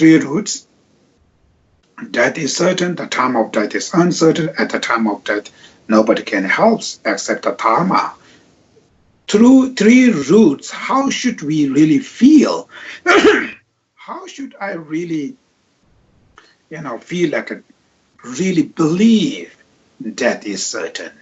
three roots. Death is certain, the time of death is uncertain. At the time of death, nobody can help except the Dharma. Through three roots, how should we really feel? How should I really, feel like really believe death is certain?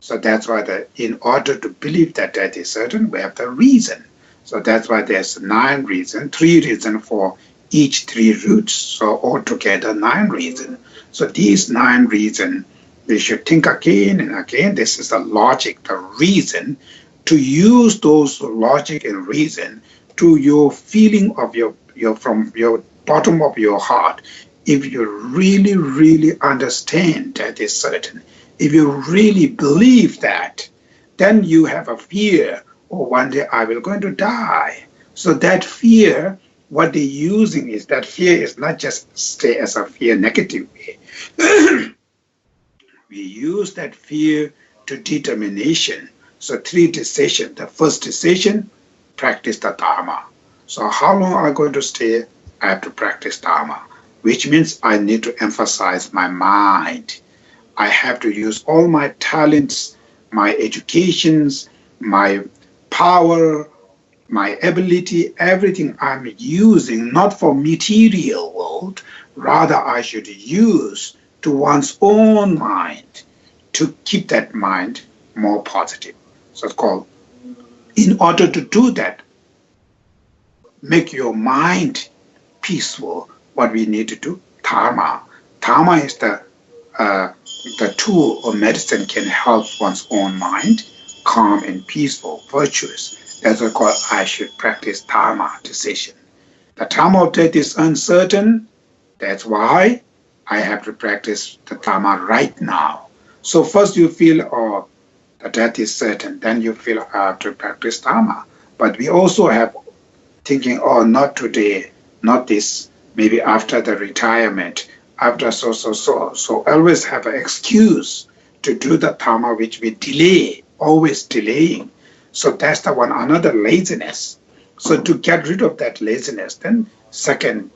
So that's why in order to believe that death is certain, we have the reason. So that's why there's 9 reasons, 3 reasons for each 3 roots. So altogether 9 reasons. So these 9 reasons, we should think again and again. This is the logic, the reason, to use those logic and reason to your feeling of your from your bottom of your heart. If you really, really understand that is certain, if you really believe that, then you have a fear, oh, one day I will going to die. So that fear, what they're using is that fear is not just stay as a fear negative way. We use that fear to determination. So 3 decisions. The first decision, practice the Dharma. So how long am I going to stay? I have to practice Dharma, which means I need to emphasize my mind. I have to use all my talents, my educations, my power, my ability, everything I'm using, not for material world, rather I should use to one's own mind to keep that mind more positive. So it's called, in order to do that, make your mind peaceful, what we need to do, Dharma. Dharma is the tool or medicine can help one's own mind calm and peaceful, virtuous. That's what called I should practice Dharma decision. The time of death is uncertain. That's why I have to practice the Dharma right now. So first you feel, oh, the death is certain. Then you feel I have to practice Dharma. But we also have thinking, oh, not today, not this, maybe after the retirement, after so. So always have an excuse to do the Dharma which we delay, always delaying. So that's the one, another laziness. So to get rid of that laziness, then second,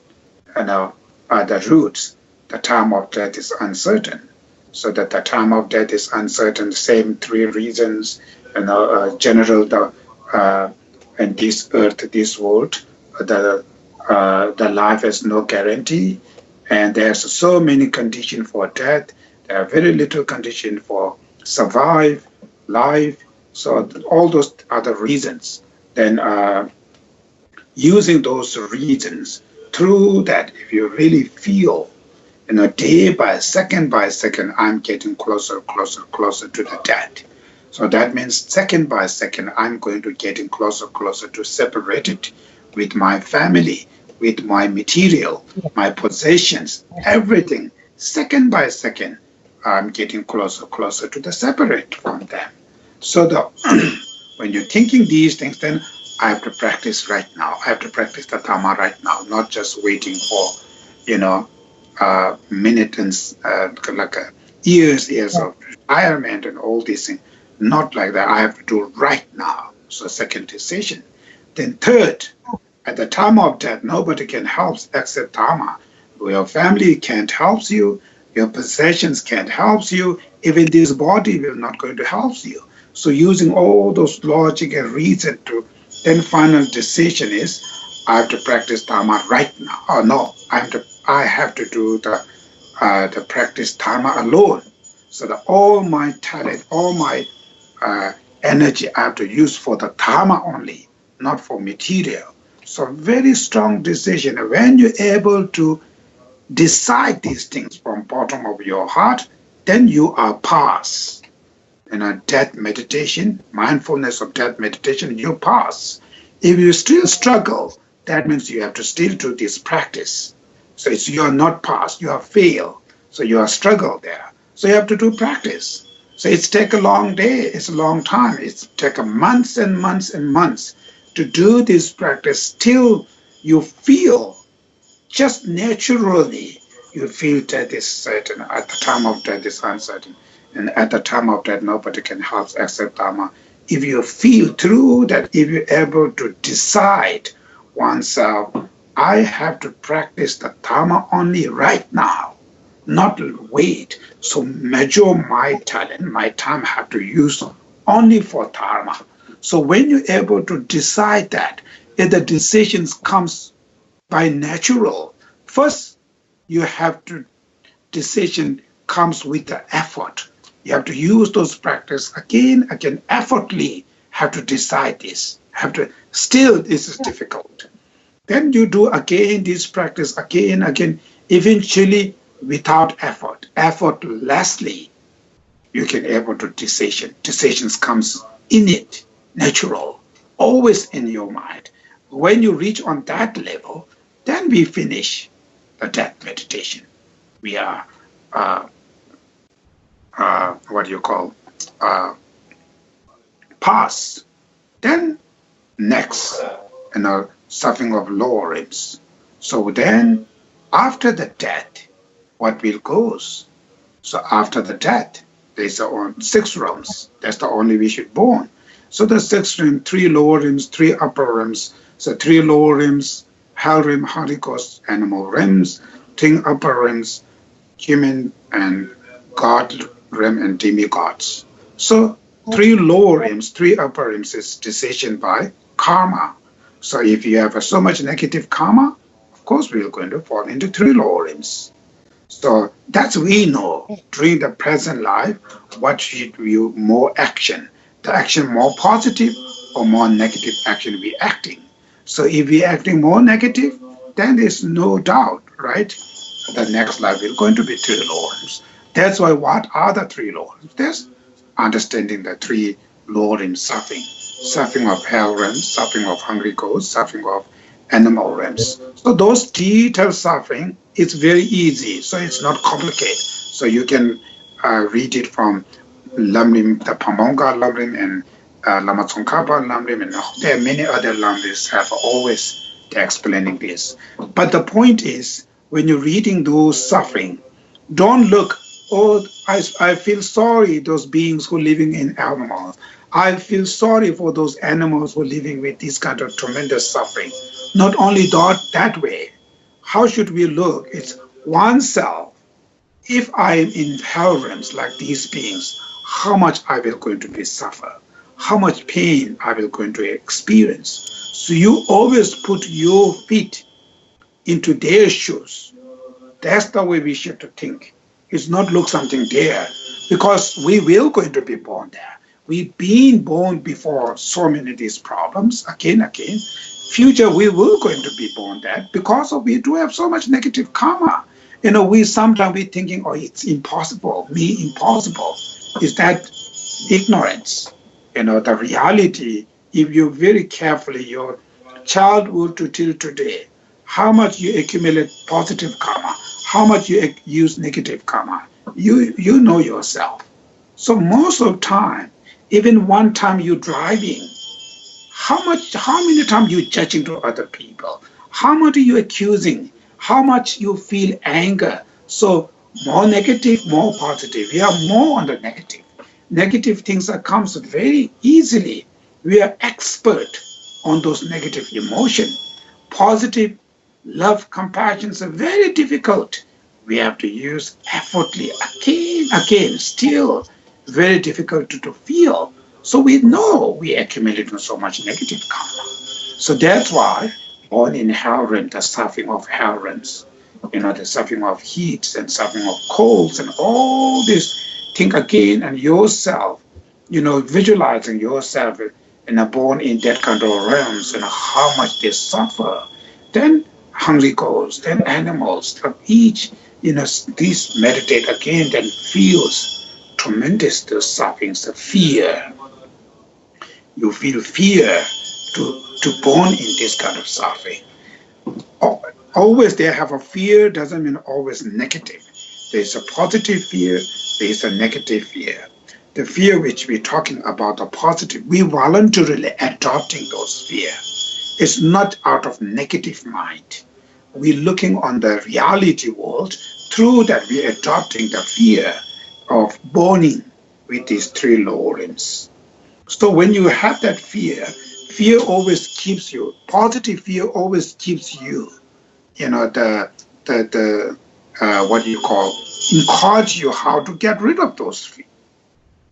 the roots, the time of death is uncertain. So that the time of death is uncertain, same 3 reasons, general, and this earth, this world, the life has no guarantee, and there's so many conditions for death. There are very little condition for survive, life. So all those are the reasons. Then using those reasons, through that, if you really feel, day by second, I'm getting closer to the death. So that means second by second, I'm going to getting closer to separated with my family, with my material, my possessions, everything. Second by second, I'm getting closer to the separate from them. So when you're thinking these things, then I have to practice right now. I have to practice the Dharma right now, not just waiting for, minutes and years of retirement and all these things. Not like that. I have to do right now. So second decision. Then third, at the time of death, nobody can help except Dharma. Your family can't help you. Your possessions can't help you. Even this body will not going to help you. So using all those logic and reason to, then final decision is, I have to practice Dharma right now. Oh no, I have to do the practice Dharma alone. So that all my talent, all my energy I have to use for the Dharma only, not for material. So very strong decision. When you're able to decide these things from bottom of your heart, then you are past. Death meditation, mindfulness of death meditation, you pass. If you still struggle, that means you have to still do this practice. So you are not past, you have failed. So you are struggle there. So you have to do practice. So it's take a long day, it's a long time. It's take months and months and months to do this practice till you feel, just naturally, you feel death is certain. At the time of death is uncertain. And at the time of death, nobody can help except Dharma. If you feel through that, if you're able to decide oneself, I have to practice the Dharma only right now, not wait. So measure my talent, my time have to use only for Dharma. So when you're able to decide that, if the decisions comes by natural, first you have to decision comes with the effort. You have to use those practice again, effortfully have to decide this. Have to still this is difficult. Then you do again this practice again. Eventually, without effort, effortlessly, you can able to decision. Decisions comes in it, natural, always in your mind. When you reach on that level, then we finish the death meditation. We are what do you call past. Then next, suffering of lower ribs. So then, after the death, what will goes? So after the death, there's on 6 realms. That's the only we should born. So the 6 realms, 3 lower realms, 3 upper realms. So 3 lower realms, hell rim, Holy Ghost, animal realms, 3 upper realms, human and God realm and demigods. So 3 lower realms, 3 upper realms is decision by karma. So if you have so much negative karma, of course we are going to fall into 3 lower realms. So that's we know during the present life what should we more action. The action more positive or more negative action we acting. So if we acting more negative, then there's no doubt, right? The next life is going to be 3 lower realms. That's why what are the 3 lower realms? There's understanding the 3 lower realms suffering. Suffering of hell realms, suffering of hungry ghosts, suffering of animal realms. So those detailed suffering is very easy. So it's not complicated. So you can read it from Lam Rim, the Pabonka Lam Rim, and Lama Tsongkhapa Lam Rim, and there are many other Lam Rims have always explaining this. But the point is, when you're reading those suffering, don't look, oh, I feel sorry those beings who are living in animals. I feel sorry for those animals who are living with this kind of tremendous suffering. Not only that way, how should we look? It's oneself. If I am in hell realms like these beings, how much I will going to be suffer? How much pain I will going to experience? So you always put your feet into their shoes. That's the way we should think. It's not look something there, because we will going to be born there. We've been born before so many of these problems, again. Future, we will going to be born there because we do have so much negative karma. We sometimes we thinking, oh, it's impossible, me impossible. Is that ignorance? The reality, if you very carefully, your childhood to till today, how much you accumulate positive karma, how much you use negative karma, you know yourself. So most of the time, even one time you're driving, how many times you judging to other people? How much are you accusing? How much you feel anger? So more negative, more positive. We are more on the negative. Negative things that comes very easily. We are expert on those negative emotions. Positive, love, compassion is very difficult. We have to use effortfully again, still very difficult to feel. So we know we accumulate so much negative karma. So that's why born in hell realm, the suffering of hell realms, the suffering of heat and suffering of colds and all this, think again and yourself, visualizing yourself born in that kind of realms and how much they suffer. Then hungry ghosts, then animals, each, these meditate again, then feels tremendous the sufferings, the fear. You feel fear to born in this kind of suffering. Always they have a fear doesn't mean always negative. There's a positive fear, there's a negative fear. The fear which we're talking about, the positive, we voluntarily adopting those fear. It's not out of negative mind. We're looking on the reality world, through that we're adopting the fear of borning with these 3 lower limbs. So when you have that fear always keeps you, positive fear always keeps you what you call, encourage you how to get rid of those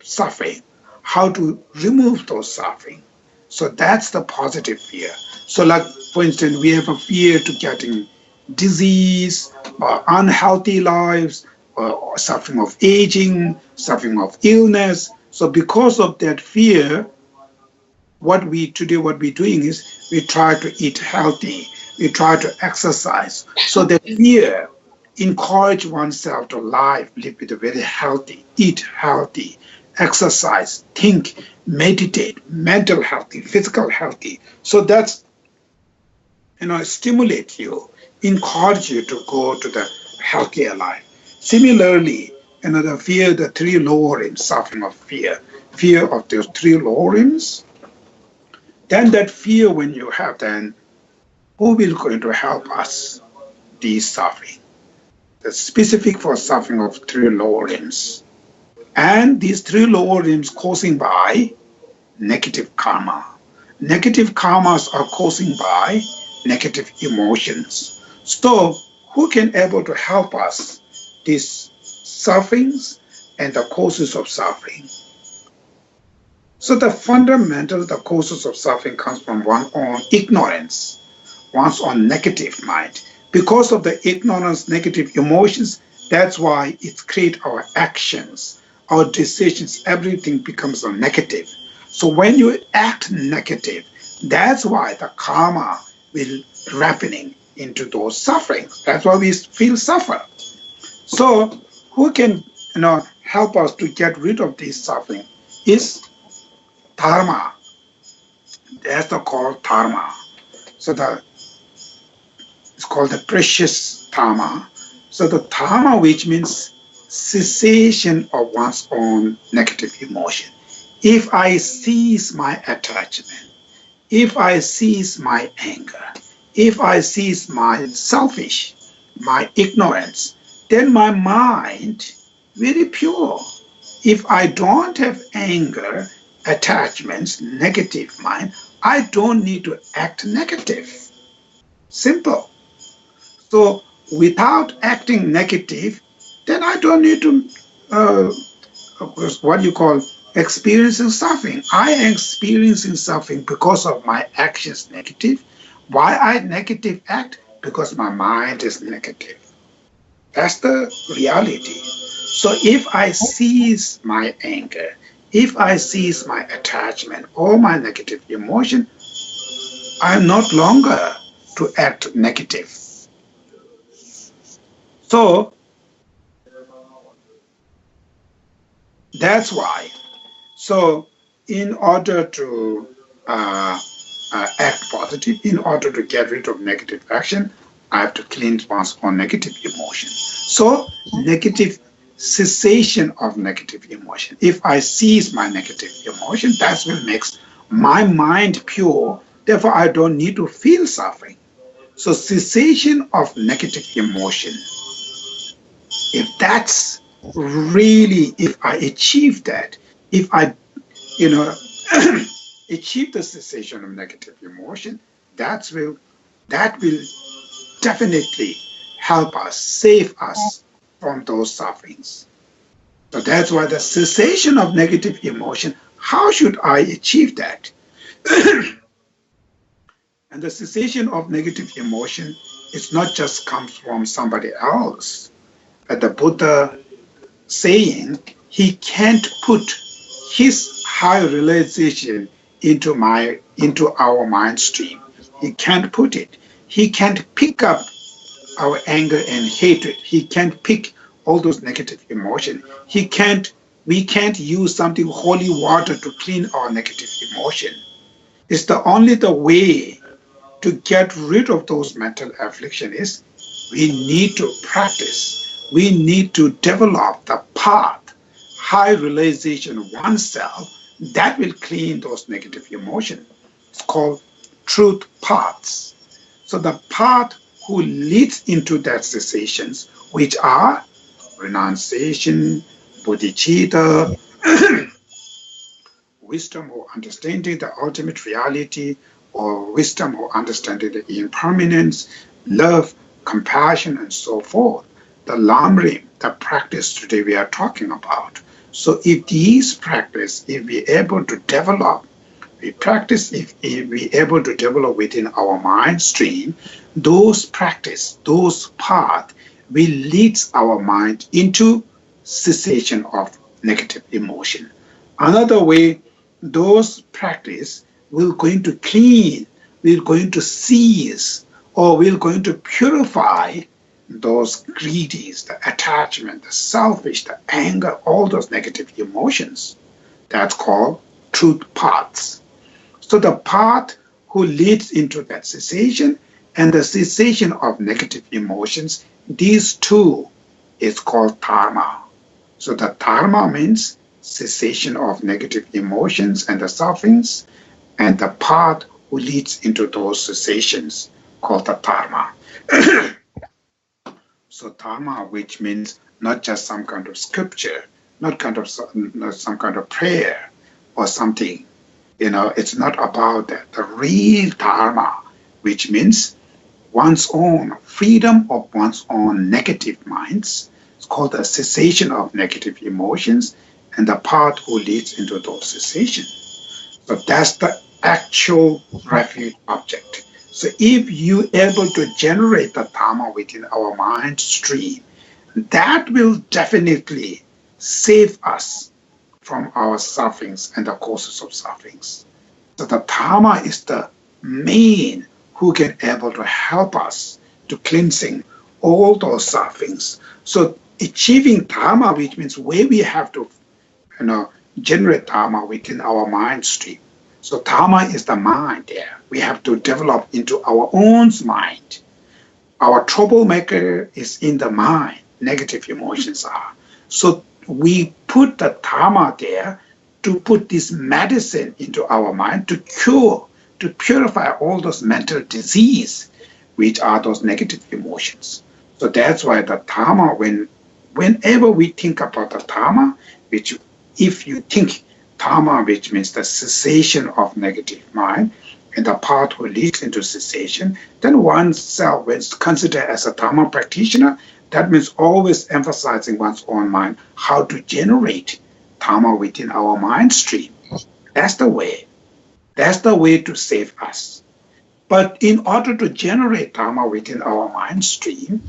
suffering, how to remove those suffering. So that's the positive fear. So like, for instance, we have a fear to getting disease or unhealthy lives or suffering of aging, suffering of illness. So because of that fear, what we're doing is we try to eat healthy, we try to exercise. So the fear encourage oneself to live with a very healthy, eat healthy, exercise, think, meditate, mental healthy, physical healthy. So that's, stimulate you, encourage you to go to the healthier life. Similarly, the three lower rims, suffering of fear of those three lower rims. Then that fear when you have, then who will going to help us? These suffering. The specific for suffering of three lower rims. And these three lower rims causing by negative karma. Negative karmas are causing by negative emotions. So who can able to help us? These sufferings and the causes of suffering. So the causes of suffering comes from one's own ignorance, one's own negative mind. Because of the ignorance, negative emotions, that's why it creates our actions, our decisions, everything becomes a negative. So when you act negative, that's why the karma will ripening into those sufferings. That's why we feel suffer. So who can help us to get rid of this suffering is dharma. That's the called dharma. So it's called the precious dharma. So the dharma, which means cessation of one's own negative emotion. If I cease my attachment, if I cease my anger, if I cease my selfish, my ignorance, then my mind very pure. If I don't have anger, attachments, negative mind, I don't need to act negative. Simple. So without acting negative, then I don't need to, of course, what you call experiencing suffering. I am experiencing suffering because of my actions negative. Why I negative act? Because my mind is negative. That's the reality. So if I cease my anger, if I cease my attachment or my negative emotion, I'm not longer to act negative. So that's why. So in order to act positive, in order to get rid of negative action, I have to cleanse one's own negative emotion. So negative cessation of negative emotion. If I cease my negative emotion, that's what makes my mind pure. Therefore, I don't need to feel suffering. So cessation of negative emotion. If that's really, if I achieve that, if I, achieve the cessation of negative emotion, that will definitely help us, save us from those sufferings. So that's why the cessation of negative emotion, how should I achieve that? And the cessation of negative emotion is not just comes from somebody else. But the Buddha saying he can't put his high realization into our mind stream. He can't put it. He can't pick up our anger and hatred. He can't pick all those negative emotions. We can't use something holy water to clean our negative emotion. It's the way to get rid of those mental affliction is we need to practice. We need to develop the path, high realization of oneself that will clean those negative emotions. It's called truth paths. So the path who leads into that cessations, which are renunciation, bodhicitta, wisdom or understanding the ultimate reality, or wisdom or understanding the impermanence, love, compassion, and so forth. The Lam Rim, the practice today we are talking about. So if these practice, if we're able to develop, we practice, if we're able to develop within our mind stream, those practice, those path will lead our mind into cessation of negative emotion. Another way, those practice will going to clean, will going to cease, or will going to purify those greedies, the attachment, the selfish, the anger, all those negative emotions. That's called truth paths. So the path who leads into that cessation and the cessation of negative emotions, these two is called dharma. So the dharma means cessation of negative emotions and the sufferings, and the path who leads into those cessations called the dharma. So dharma, which means not just some kind of scripture, not some kind of prayer or something. It's not about that. The real dharma, which means one's own freedom of one's own negative minds. It's called the cessation of negative emotions and the path who leads into those cessations. So that's the actual refuge object. So if you're able to generate the dharma within our mind stream, that will definitely save us from our sufferings and the causes of sufferings. So the dharma is the main who can able to help us to cleansing all those sufferings. So achieving dharma, which means where we have to generate dharma within our mind stream. So dharma is the mind there. We have to develop into our own mind. Our troublemaker is in the mind. Negative emotions are. So we put the dharma there to put this medicine into our mind to cure, to purify all those mental disease, which are those negative emotions. So that's why the dharma, whenever we think about the dharma, which if you think dharma, which means the cessation of negative mind, and the path will lead into cessation, then oneself, when considered as a dharma practitioner, that means always emphasizing one's own mind, how to generate dharma within our mind stream. That's the way. That's the way to save us. But in order to generate dharma within our mind stream,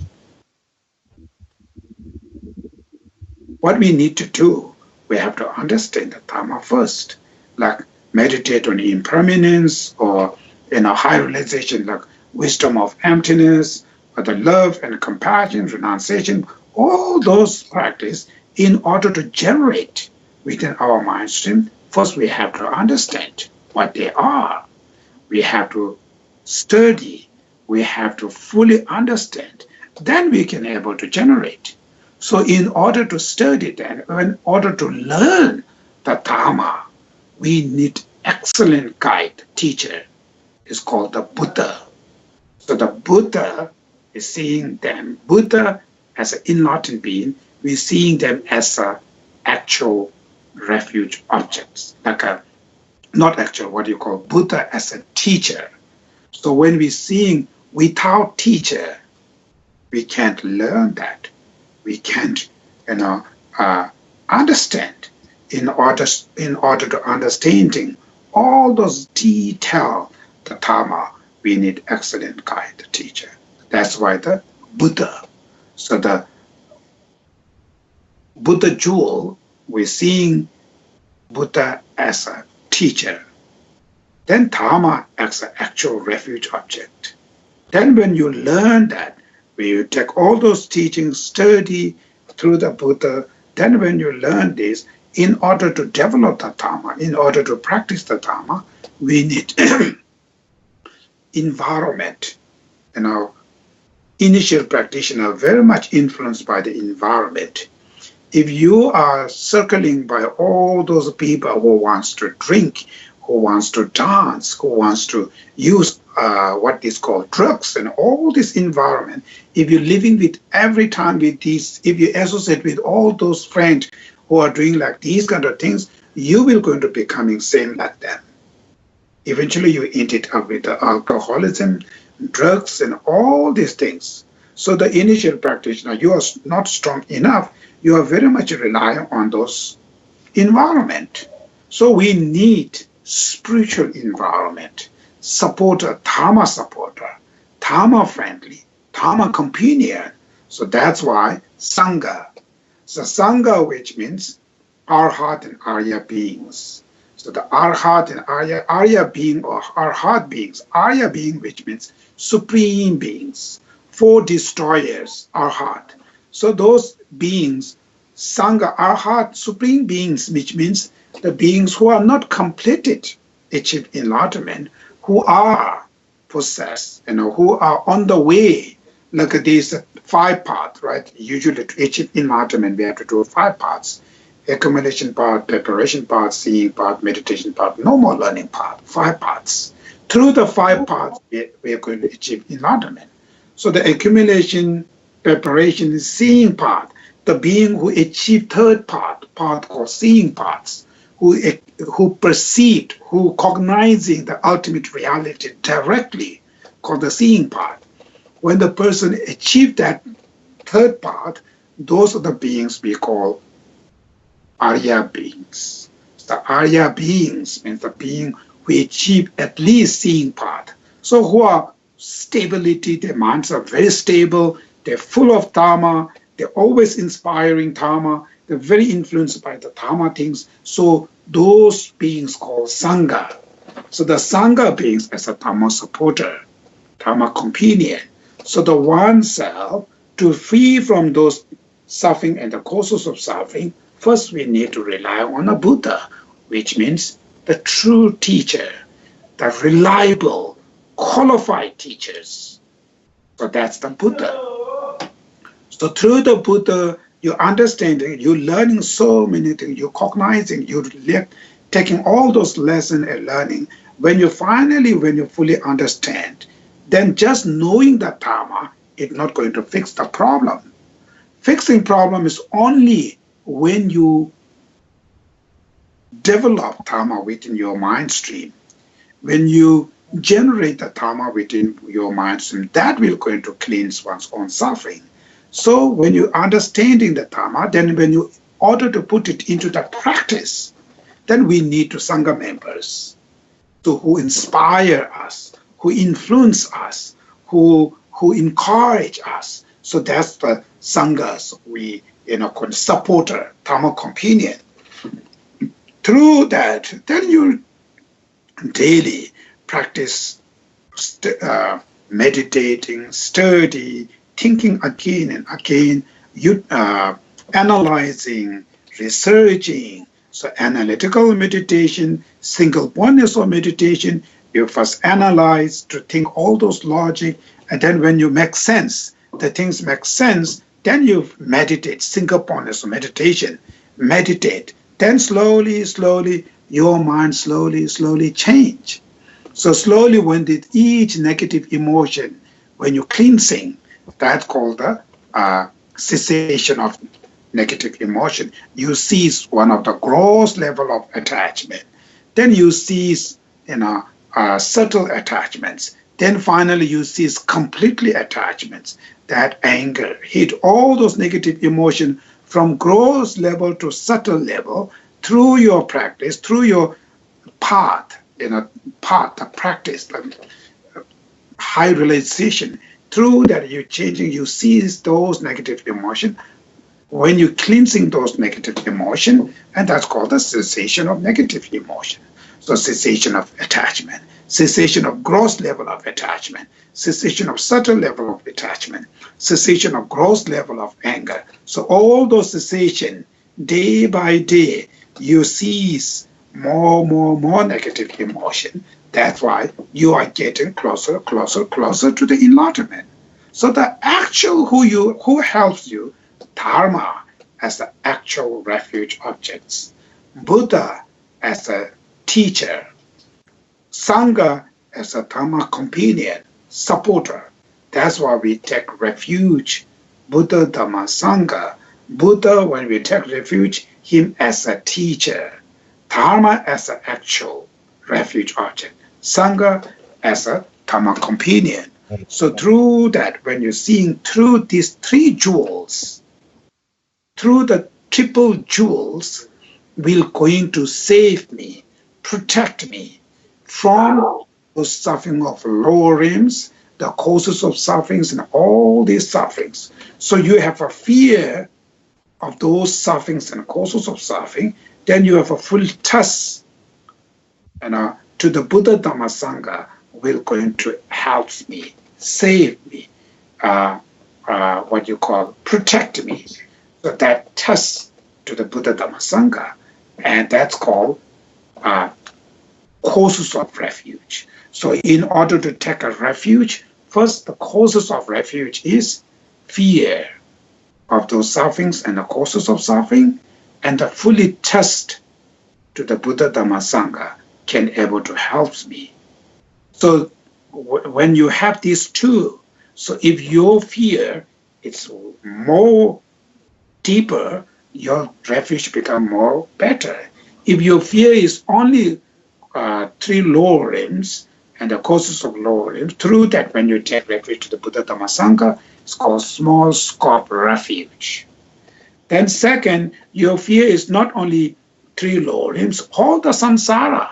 what we need to do, we have to understand the dharma first, like meditate on impermanence or high realization like wisdom of emptiness, or the love and compassion, renunciation, all those practice in order to generate within our mind stream. First, we have to understand what they are. We have to study. We have to fully understand. Then we can able to generate. So in order to study that, in order to learn the Dharma, we need excellent guide, teacher. It's called the Buddha. So the Buddha is seeing them. Buddha as an enlightened being, we're seeing them as a actual refuge objects, like a not actual, what you call Buddha as a teacher. So when we're seeing without teacher, we can't learn that. We can't, understand. In order to understanding all those details, the Dharma, we need excellent guide, teacher. That's why the Buddha. So the Buddha jewel, we're seeing Buddha as a teacher. Then Dharma as an actual refuge object. Then when you learn that, when you take all those teachings, study through the Buddha, then when you learn this, in order to develop the Dharma, in order to practice the Dharma, we need environment. Initial practitioner very much influenced by the environment. If you are circling by all those people who wants to drink, who wants to dance, who wants to use what is called drugs and all this environment, if you're living with every time with these, if you associate with all those friends who are doing like these kind of things, you will going to becoming same like them. Eventually you end it up with the alcoholism, drugs and all these things. So the initial practitioner, you are not strong enough. You are very much relying on those environment. So we need spiritual environment, supporter, Dharma friendly, Dharma companion. So that's why Sangha. So Sangha, which means Arhat and Arya beings. So the Arhat and Arya being or Arhat beings, Arya being, which means supreme beings, four destroyers, Arhat. So those beings, Sangha, Arhat, supreme beings, which means the beings who are not completed, achieved enlightenment, who are possessed, who are on the way. Look at these five paths, right? Usually to achieve enlightenment, we have to do five paths: accumulation path, preparation path, seeing path, meditation path, no more learning path, five paths. Through the five paths, we are going to achieve enlightenment. So the accumulation, preparation, seeing path, the being who achieved third path called seeing paths, who perceived, who cognizing the ultimate reality directly, called the seeing path. When the person achieved that third path, those are the beings we call Arya beings. The Arya beings means the being who achieve at least seeing path. So who are stability, their minds are very stable, they're full of Dharma, they're always inspiring Dharma, they're very influenced by the Dharma things. So those beings called Sangha. So the Sangha beings as a Dharma supporter, Dharma companion. So the one self, to free from those suffering and the causes of suffering, first we need to rely on a Buddha, which means the true teacher, the reliable, qualified teachers. So that's the Buddha. So through the Buddha, you're understanding, you're learning so many things, you're cognizing, you're taking all those lessons and learning. When you fully understand, then just knowing the Dharma is not going to fix the problem. Fixing problem is only when you develop Dharma within your mind stream. When you generate the Dharma within your mind stream, that will going to cleanse one's own suffering. So when you're understanding the Dharma, then when you order to put it into the practice, then we need to Sangha members who inspire us, who influence us, who encourage us. So that's the Sanghas we call supporter, Dharma companion. Through that, then you daily practice meditating, study, thinking again and again, analyzing, researching. So analytical meditation, single oneness of meditation, you first analyze to think all those logic, and then when you make sense, the things make sense, then you meditate, single oneness of meditation, meditate. Then slowly, your mind slowly change. So slowly when each negative emotion, when you're cleansing, that's called the cessation of negative emotion. You cease one of the gross level of attachment. Then you cease, subtle attachments. Then finally you cease completely attachments. That anger, hate, all those negative emotion from gross level to subtle level through your practice, through your path, the practice, the high realization. Through that you're changing, you cease those negative emotion. When you're cleansing those negative emotion, and that's called the cessation of negative emotion. So cessation of attachment, cessation of gross level of attachment, cessation of subtle level of attachment, cessation of gross level of anger. So all those cessation, day by day, you cease more negative emotion. That's why you are getting closer to the enlightenment. So the actual who helps you, Dharma as the actual refuge objects, Buddha as a teacher, Sangha as a Dharma companion, supporter. That's why we take refuge, Buddha, Dhamma, Sangha. Buddha, when we take refuge, him as a teacher, Dharma as an actual refuge object, Sangha as a Dhamma companion. So through that, when you're seeing through these three jewels, through the triple jewels, will going to save me, protect me from the suffering of lower rims, the causes of sufferings, and all these sufferings. So you have a fear of those sufferings and causes of suffering, then you have a full trust to the Buddha Dhamma Sangha will going to help me, save me, what you call protect me. So that trust to the Buddha Dhamma Sangha, and that's called causes of refuge. So in order to take a refuge, first the causes of refuge is fear of those sufferings and the causes of suffering, and the fully trust to the Buddha Dhamma Sangha can able to help me. So when you have these two, so if your fear is more deeper, your refuge become more better. If your fear is only three lower rims and the causes of lower rims, through that when you take refuge to the Buddha Dhamma Sangha, it's called small scope refuge. Then second, your fear is not only three lower rims, all the samsara,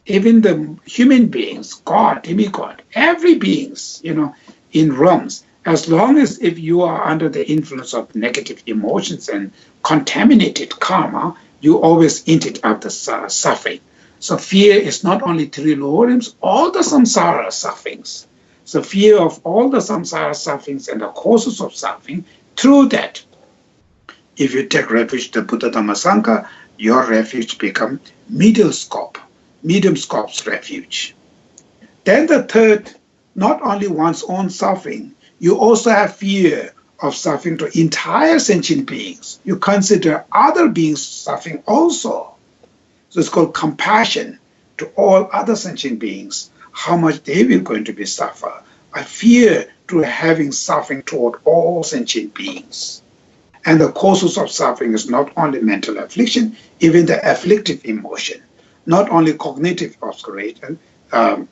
even the human beings, God, demigod, every beings, in realms, as long as if you are under the influence of negative emotions and contaminated karma, you always ended up the suffering. So fear is not only three lower rims, all the samsara sufferings. So fear of all the samsara sufferings and the causes of suffering, through that, if you take refuge to the Buddha Dhamma Sangha, your refuge become medium scope's refuge. Then the third, not only one's own suffering, you also have fear of suffering to entire sentient beings. You consider other beings suffering also. So it's called compassion to all other sentient beings, how much they will going to be suffer. I fear to having suffering toward all sentient beings. And the causes of suffering is not only mental affliction, even the afflictive emotion, not only cognitive obscuration, or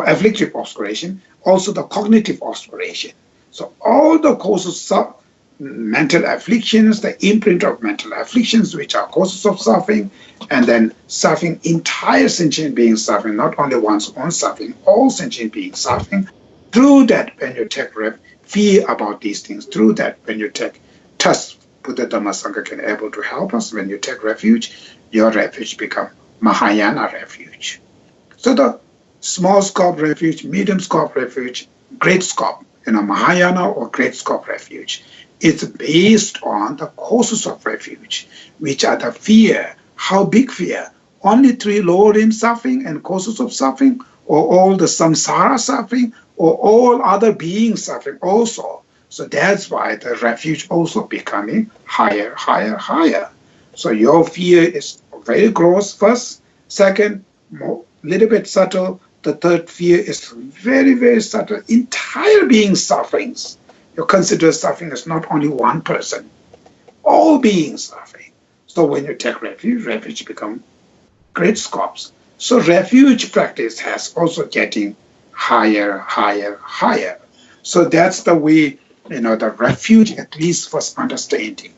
afflictive obscuration, also the cognitive obscuration. So all the causes of mental afflictions, the imprint of mental afflictions, which are causes of suffering, and then suffering, entire sentient beings suffering, not only one's own suffering, all sentient beings suffering. Through that, when you take fear about these things, through that, when you take trust, Buddha Dhamma Sangha can able to help us. When you take refuge, your refuge become Mahayana refuge. So the small scope refuge, medium scope refuge, great scope, Mahayana or great scope refuge, it's based on the causes of refuge, which are the fear. How big fear? Only three lower limb suffering and causes of suffering, or all the samsara suffering, or all other beings suffering also. So that's why the refuge also becoming higher, higher, higher. So your fear is very gross first. Second, little bit subtle. The third fear is very, very subtle. Entire being sufferings. You consider suffering as not only one person. All beings suffering. So when you take refuge become great scopes. So refuge practice has also getting higher, higher, higher. So that's the way, the refuge, at least first understanding.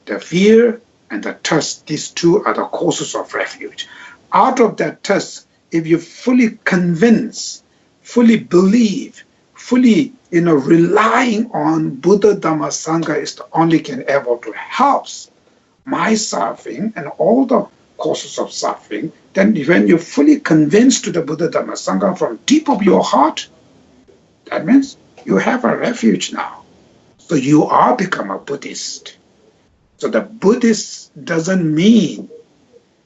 The fear and the trust, these two are the causes of refuge. Out of that trust, if you fully convince, fully believe, fully, relying on Buddha Dhamma Sangha is the only can able to help my suffering and all the causes of suffering, then when you're fully convinced to the Buddha Dhamma Sangha from deep of your heart, that means you have a refuge now. So you are become a Buddhist. So the Buddhist doesn't mean,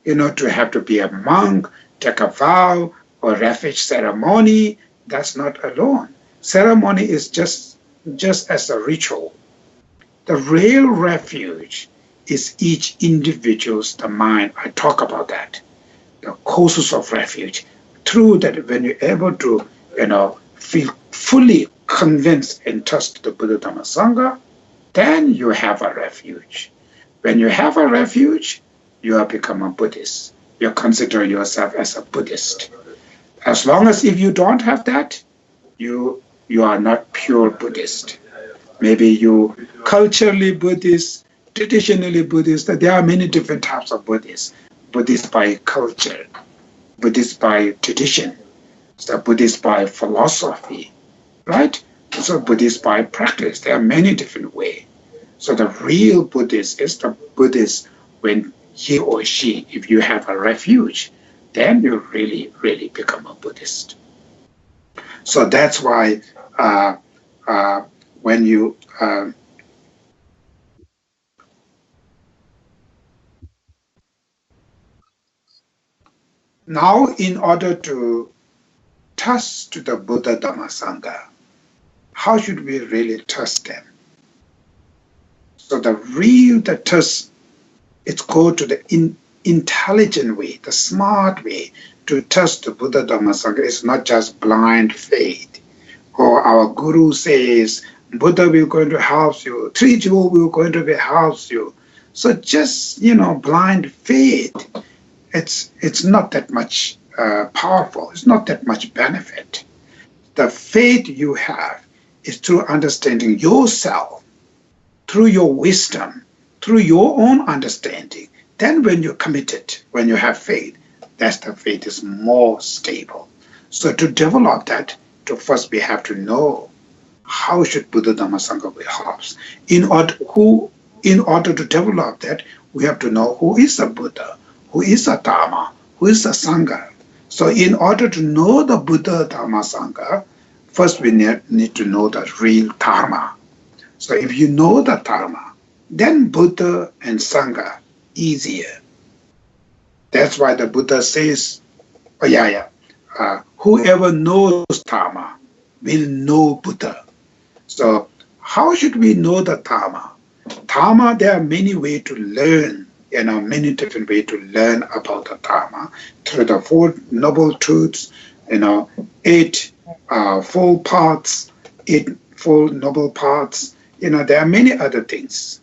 to have to be a monk, take a vow, or refuge ceremony. That's not alone. Ceremony is just as a ritual. The real refuge is each individual's the mind. I talk about that. The causes of refuge. Through that, when you're able to, feel fully convinced and trust the Buddha Dhamma Sangha, then you have a refuge. When you have a refuge, you have become a Buddhist. You consider yourself as a Buddhist. As long as if you don't have that, you you are not pure Buddhist. Maybe you culturally Buddhist, traditionally Buddhist. There are many different types of Buddhists. Buddhist by culture, Buddhist by tradition, so Buddhist by philosophy, right? So Buddhist by practice. There are many different ways. So the real Buddhist is the Buddhist when he or she, if you have a refuge, then you really, really become a Buddhist. So that's why when you now, in order to test the Buddha Dhamma Sangha, how should we really test them? So the test, it's go to the intelligent way, the smart way to test the Buddha Dhamma Sangha. It's not just blind faith. Or our guru says, Buddha will going to help you, Three Jewel will going to help you. So just, blind faith, it's not that much powerful. It's not that much benefit. The faith you have is through understanding yourself, through your wisdom, through your own understanding. Then when you're committed, when you have faith, that's the faith is more stable. So to develop that, first we have to know how should Buddha Dhamma Sangha be helps. In order to develop that, we have to know who is a Buddha, who is a Dhamma, who is a Sangha. So in order to know the Buddha Dhamma Sangha, first we need to know the real Dharma. So if you know the Dharma, then Buddha and Sangha easier. That's why the Buddha says, whoever knows Dharma will know Buddha. So how should we know the Dharma? Dharma, there are many ways to learn, many different ways to learn about the Dharma through the Four Noble Truths, 8 full parts, 8 full noble parts. There are many other things.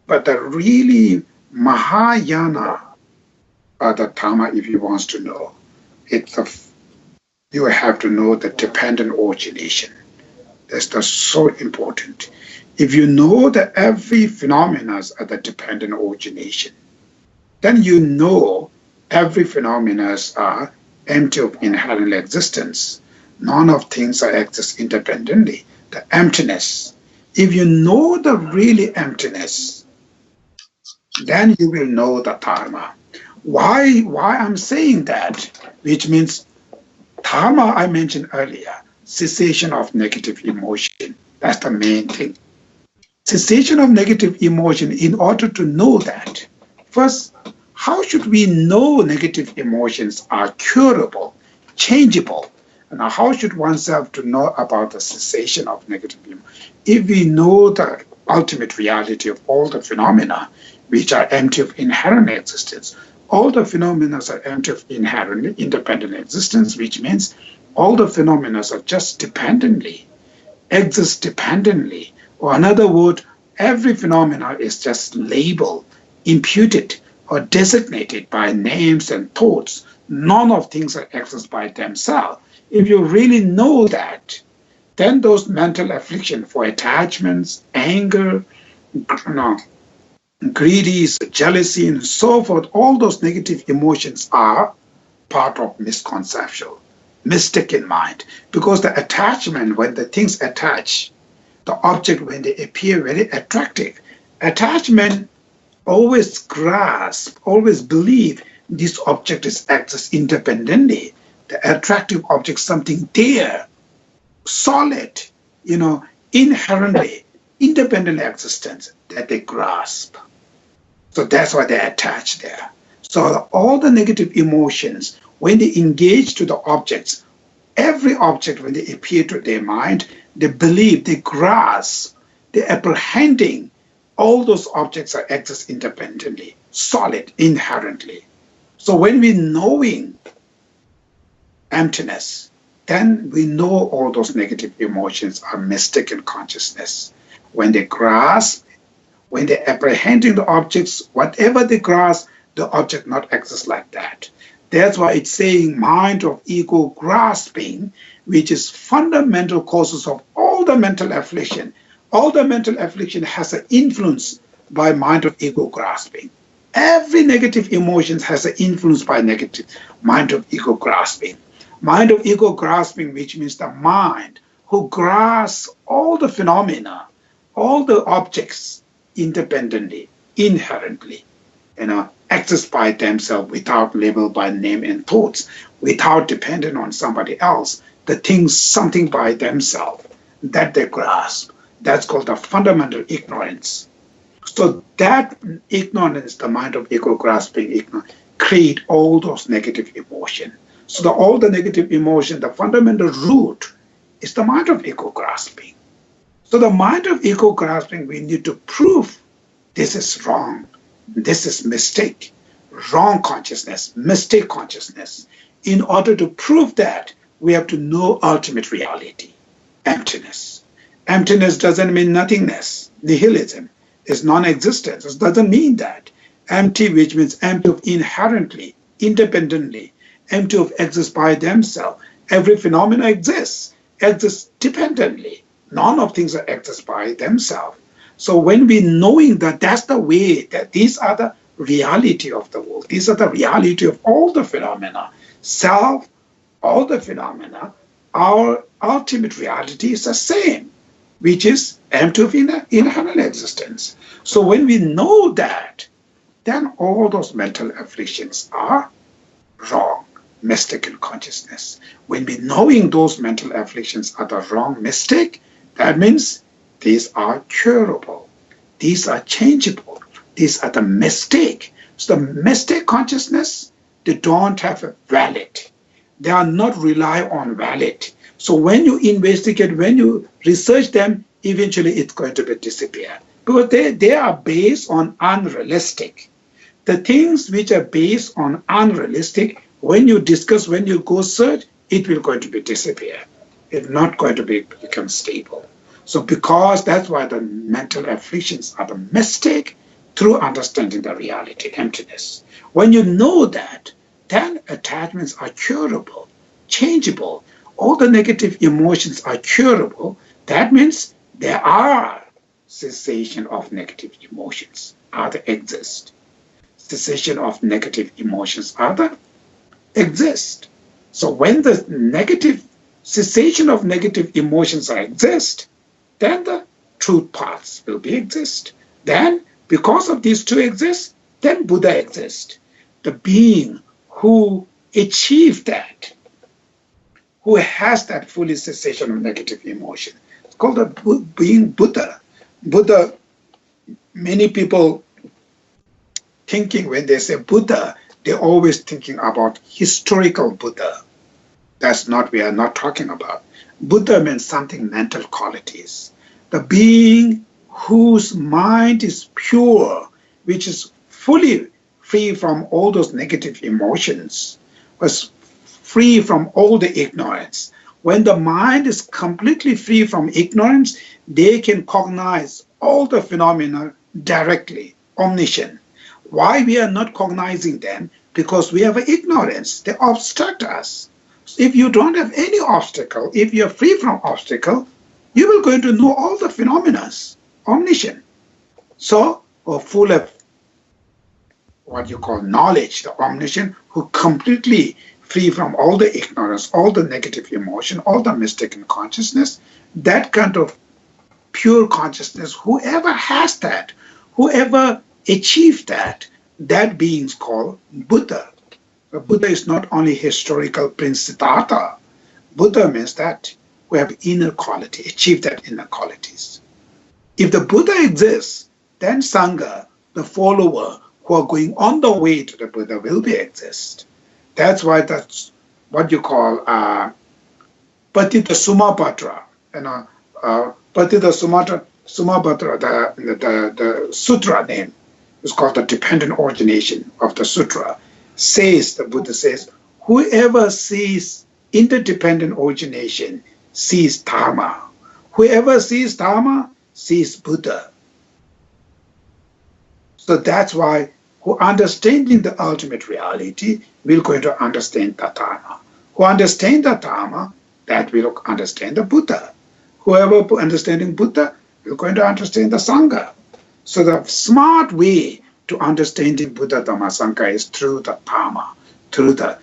But the really Mahayana the Dharma, if you want to know, you have to know the dependent origination. That's so important. If you know that every phenomena is the dependent origination, then you know every phenomena are empty of inherent existence. None of things are exist independently. The emptiness. If you know the really emptiness, then you will know the Dharma. Why I'm saying that? Which means Dharma I mentioned earlier, cessation of negative emotion. That's the main thing. Cessation of negative emotion, in order to know that, first, how should we know negative emotions are curable, changeable? And how should oneself to know about the cessation of negative emotion? If we know the ultimate reality of all the phenomena, which are empty of inherent existence, all the phenomena are empty of inherent independent existence, which means all the phenomena are just exist dependently. Or another word, every phenomena is just labeled, imputed, or designated by names and thoughts. None of things are exist by themselves. If you really know that, then those mental affliction for attachments, anger, greedy, jealousy, and so forth, all those negative emotions are part of misconception, mistaken mind. Because the attachment, when the things attach, the object, when they appear very attractive, attachment always grasp, always believe this object exists independently. The attractive object, something there, solid, inherently, independent existence that they grasp. So that's why they attach there. So all the negative emotions, when they engage to the objects, every object, when they appear to their mind, they believe, they grasp, they're apprehending all those objects are exist independently, solid, inherently. So when we're knowing emptiness, then we know all those negative emotions are mistaken consciousness. When they grasp, when they're apprehending the objects, whatever they grasp, the object not exists like that. That's why it's saying mind of ego grasping, which is fundamental causes of all the mental affliction. All the mental affliction has an influence by mind of ego grasping. Every negative emotion has an influence by negative mind of ego grasping. Mind of ego grasping, which means the mind who grasps all the phenomena, all the objects independently, inherently, exist by themselves without label by name and thoughts, without depending on somebody else, the things, something by themselves that they grasp. That's called the fundamental ignorance. So that ignorance, the mind of ego grasping ignorance, create all those negative emotions. So all the negative emotion, the fundamental root is the mind of ego grasping. So the mind of ego grasping, we need to prove this is wrong, this is mistake, wrong consciousness, mistake consciousness. In order to prove that, we have to know ultimate reality, emptiness. Emptiness doesn't mean nothingness. Nihilism is non-existence. It doesn't mean that. Empty, which means empty of inherently, independently, empty of exists by themselves. Every phenomena exists dependently. None of things exist by themselves. So when we knowing that that's the way, that these are the reality of the world, these are the reality of all the phenomena, self, all the phenomena, our ultimate reality is the same, which is empty of inherent existence. So when we know that, then all those mental afflictions are wrong, mistaken consciousness. When we knowing those mental afflictions are the wrong mistake, that means these are curable, these are changeable, these are the mistake. So the mistake consciousness, they don't have a valid. They are not rely on valid. So when you investigate, when you research them, eventually it's going to be disappear. Because they are based on unrealistic. The things which are based on unrealistic, when you discuss, when you go search, it will going to be disappear. It's not going to become stable. So because that's why the mental afflictions are the mistake through understanding the reality, emptiness. When you know that, then attachments are curable, changeable. All the negative emotions are curable. That means there are cessation of negative emotions, either exist. Cessation of negative emotions either exist. So when the negative cessation of negative emotions are exist, then the truth paths will be exist. Then, because of these two exist, then Buddha exists. The being who achieved that, who has that fully cessation of negative emotion. It's called a being Buddha. Buddha, many people thinking when they say Buddha, they're always thinking about historical Buddha. That's not, we are not talking about. Buddha means something mental qualities. The being whose mind is pure, which is fully free from all those negative emotions, was free from all the ignorance. When the mind is completely free from ignorance, they can cognize all the phenomena directly, omniscient. Why we are not cognizing them? Because we have ignorance. They obstruct us. If you don't have any obstacle, if you're free from obstacle, you will going to know all the phenomena, omniscient. So, or full of what you call knowledge, the omniscient, who completely free from all the ignorance, all the negative emotion, all the mistaken consciousness, that kind of pure consciousness, whoever has that, whoever achieved that, that being is called Buddha. The Buddha is not only historical Prince Siddhartha. Buddha means that we have inner quality, achieve that inner qualities. If the Buddha exists, then Sangha, the follower who are going on the way to the Buddha, will be exist. That's why that's what you call Patita Sumapatra. Patita Sumapatra, the sutra name, is called the dependent origination of the sutra. Says, the Buddha says, whoever sees interdependent origination sees Dharma. Whoever sees Dharma sees Buddha. So that's why who understanding the ultimate reality will going to understand the Dharma. Who understand the Dharma, that will understand the Buddha. Whoever understanding Buddha will going to understand the Sangha. So the smart way to understanding Buddha, Dhamma, Sangha is through the Dharma, through the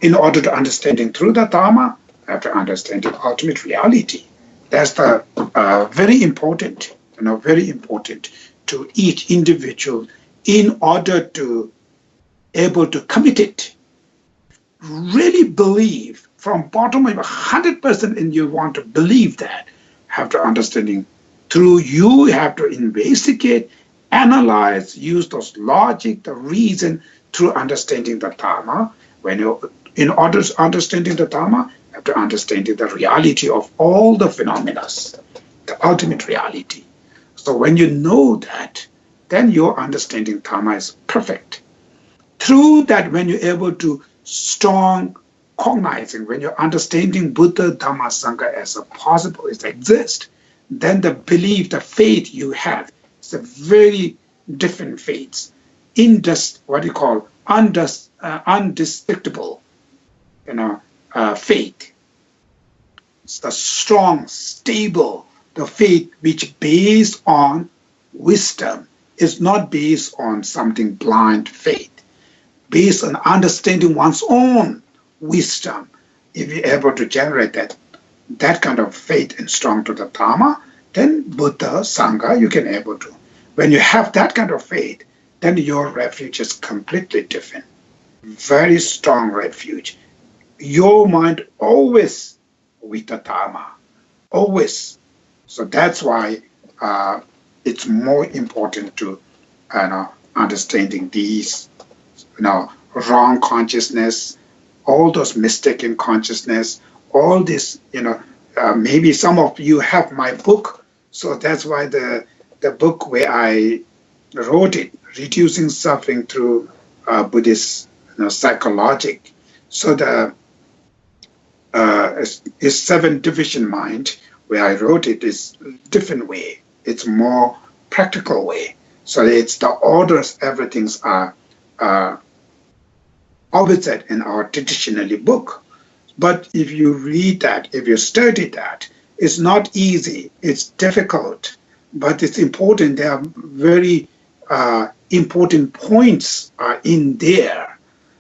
in order to understanding through the Dharma, I have to understand the ultimate reality. That's the very important, very important to each individual in order to able to commit it, really believe from bottom of 100%, and you want to believe that, have to understanding through you have to investigate, analyze, use those logic, the reason through understanding the Dharma. When you, in order to understanding the Dharma, you have to understanding the reality of all the phenomena, the ultimate reality. So when you know that, then your understanding Dharma is perfect. Through that, when you're able to strong cognizing, when you're understanding Buddha, Dhamma, Sangha as a possible, it exists, then the belief, the faith you have, is a very different faith. What you call undescriptible, faith. It's the strong, stable, the faith which based on wisdom. Is not based on something blind faith, based on understanding one's own wisdom. If you're able to generate that kind of faith and strong to the Dharma, then Buddha, Sangha, you can able to. When you have that kind of faith, then your refuge is completely different. Very strong refuge. Your mind always with the Dharma, always. So that's why it's more important to understanding these wrong consciousness, all those mistaken consciousness, all this, maybe some of you have my book, so that's why the book where I wrote it, Reducing Suffering Through Buddhist Psychology. So the is Seven Division Mind, where I wrote it is different way. It's more practical way. So it's the orders, everything's are opposite in our traditionally book. But if you read that, if you study that, it's not easy. It's difficult, but it's important. There are very important points in there.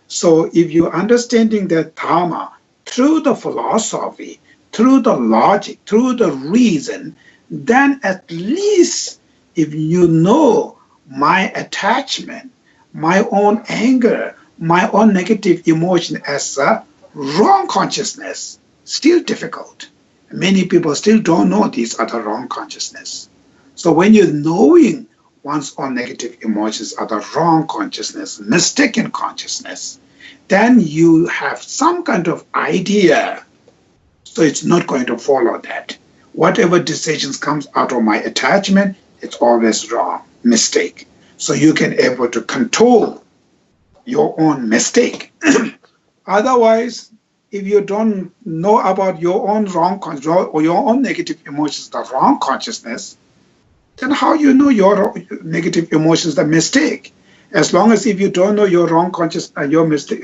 So if you're understanding the Dharma through the philosophy, through the logic, through the reason, then at least if you know my attachment, my own anger, my own negative emotion as a wrong consciousness, still difficult. Many people still don't know these are the wrong consciousness. So when you're knowing one's own negative emotions are the wrong consciousness, mistaken consciousness, then you have some kind of idea. So it's not going to follow that. Whatever decisions comes out of my attachment, it's always wrong, mistake. So you can able to control your own mistake. Otherwise, if you don't know about your own wrong or your own negative emotions, the wrong consciousness, then how you know your negative emotions, the mistake? As long as if you don't know your wrong consciousness, your mistake,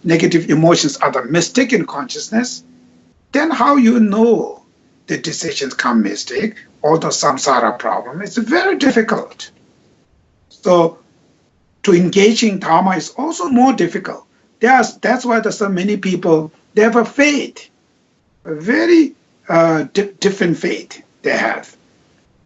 negative emotions are the mistaken consciousness, then how you know the decisions come mistake or the samsara problem? It's very difficult. So to engage in Dharma is also more difficult. That's why there's so many people, they have a faith, a very different faith they have.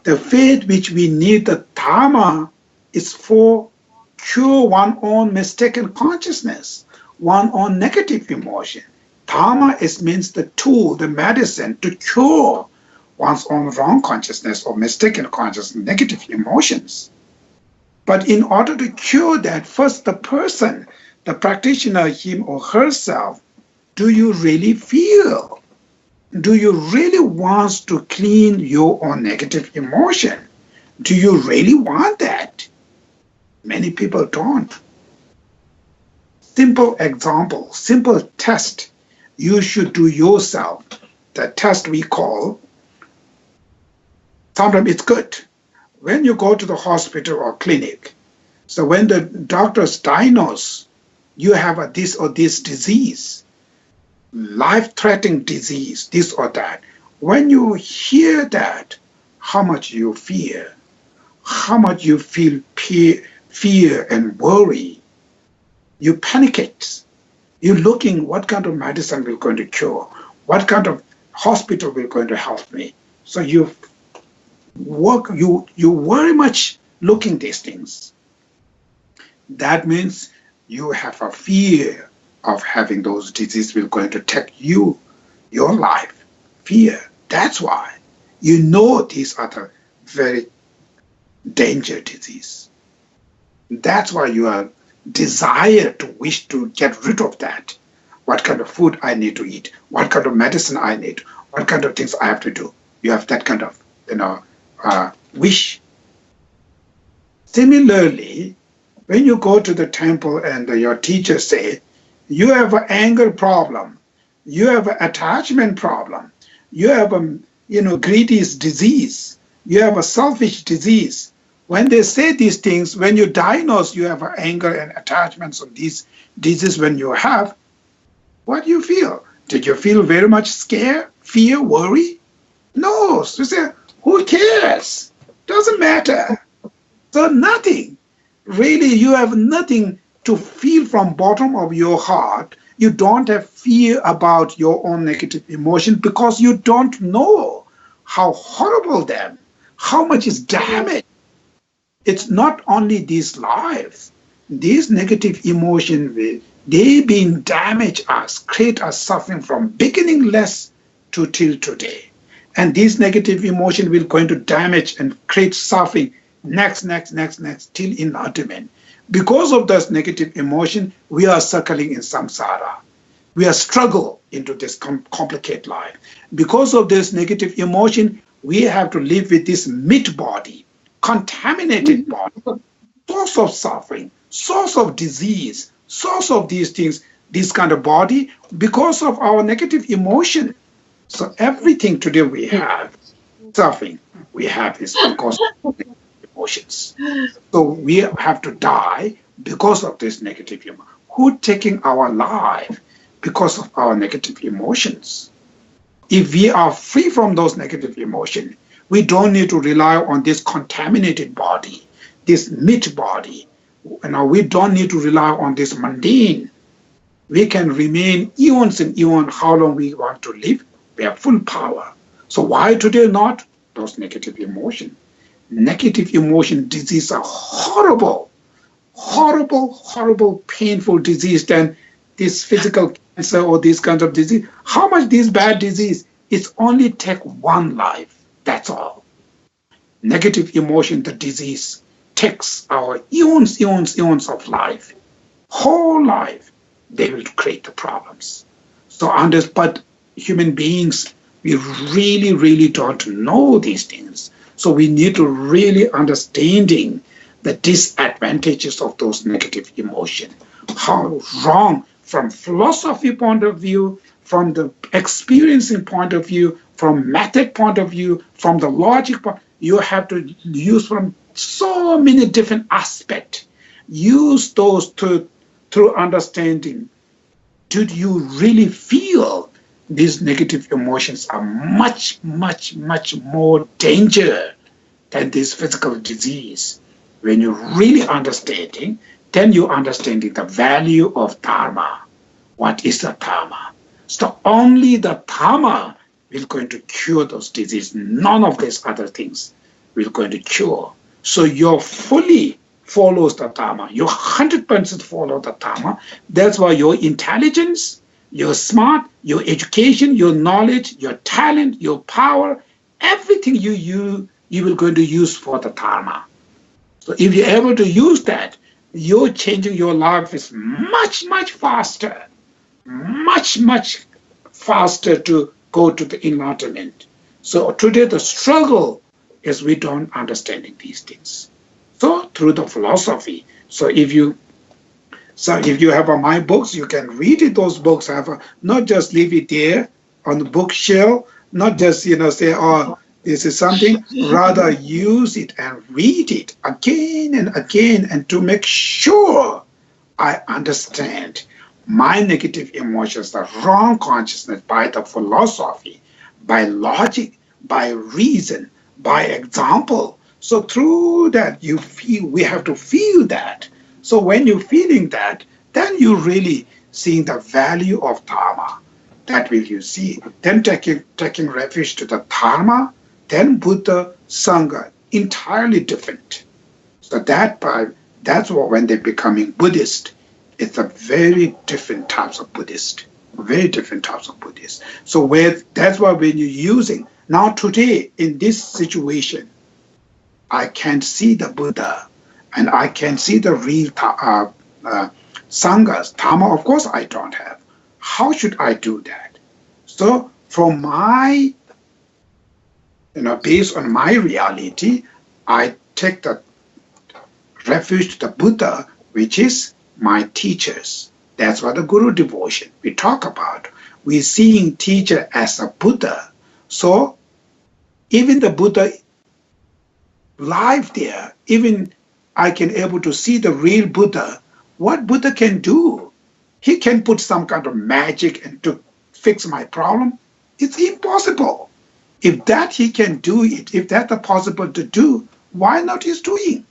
The faith which we need, the Dharma, is for cure one own mistaken consciousness, one own negative emotion. Dharma means the tool, the medicine to cure one's own wrong consciousness or mistaken consciousness, negative emotions. But in order to cure that, first the person, the practitioner, him or herself, do you really feel? Do you really want to clean your own negative emotion? Do you really want that? Many people don't. Simple example, simple test you should do yourself. The test we call, sometimes it's good. When you go to the hospital or clinic, So when the doctors diagnose you have this or this disease, life-threatening disease, this or that, when you hear that, how much you fear, how much you feel fear and worry, you panic it. You're looking what kind of medicine will going to cure, what kind of hospital will going to help me. So you very much looking these things. That means you have a fear of having those diseases will going to take you, your life. Fear. That's why you know these are the very dangerous disease. That's why you are desire to wish to get rid of that. What kind of food I need to eat, what kind of medicine I need, what kind of things I have to do. You have that kind of wish. Similarly, when you go to the temple and your teacher say, you have an anger problem, you have an attachment problem, you have a greedy disease, you have a selfish disease. When they say these things, when you diagnose you have anger and attachments of these diseases when you have, what do you feel? Did you feel very much scared, fear, worry? No. So you say, who cares? Doesn't matter. So nothing. Really, you have nothing to feel from bottom of your heart. You don't have fear about your own negative emotion because you don't know how horrible them, how much is damaged. It's not only these lives. These negative emotions, they being damage us, create us suffering from beginning less to till today. And these negative emotions will going to damage and create suffering next till enlightenment. Because of this negative emotion, we are circling in samsara. We are struggle into this complicated life. Because of this negative emotion, we have to live with this mid body, contaminated body, source of suffering, source of disease, source of these things, this kind of body, because of our negative emotion. So everything today we have, suffering we have is because of negative emotions. So we have to die because of this negative emotion. Who taking our life because of our negative emotions? If we are free from those negative emotions, we don't need to rely on this contaminated body, this meat body. We don't need to rely on this mundane. We can remain eons and eons how long we want to live. We have full power. So why today not? Those negative emotions. Negative emotion disease are horrible, painful disease than this physical cancer or this kind of disease. How much this bad disease? It's only take one life. That's all. Negative emotion, the disease, takes our eons of life, whole life. They will create the problems. So, but human beings, we really don't know these things. So we need to really understanding the disadvantages of those negative emotions. How wrong from philosophy point of view, from the experiencing point of view, from method point of view, from the logic point, you have to use from so many different aspects. Use those through understanding. Did you really feel these negative emotions are much more danger than this physical disease? When you're really understanding, then you're understanding the value of dharma. What is the dharma? So only the dharma will going to cure those diseases. None of these other things will going to cure. So you fully follows the dharma. You 100% follow the dharma. That's why your intelligence, your smart, your education, your knowledge, your talent, your power, everything you will going to use for the dharma. So if you're able to use that, you're changing your life is much faster, much faster to go to the enlightenment. So today the struggle is we don't understanding these things. So through the philosophy. So if you have my books, you can read it. Those books have not just leave it there on the bookshelf, not just say, oh, This is something, rather use it and read it again and again, and to make sure I understand my negative emotions, the wrong consciousness, by the philosophy, by logic, by reason, by example. So through that, you feel, we have to feel that. So when you're feeling that, then you really seeing the value of Dharma. That will you see. Then taking refuge to the Dharma, then Buddha, Sangha, entirely different. So that's what when they're becoming Buddhist, it's a very different types of Buddhist, very different types of Buddhist. So that's why when you're using, now today in this situation, I can see the Buddha and I can see the real Sanghas. Dharma, of course, I don't have. How should I do that? So from my, based on my reality, I take the refuge to the Buddha, which is my teachers. That's what the Guru devotion we talk about. We're seeing teacher as a Buddha. So even the Buddha live there, even I can able to see the real Buddha. What Buddha can do? He can put some kind of magic and to fix my problem. It's impossible. If that he can do it, if that's possible to do, why not he's doing?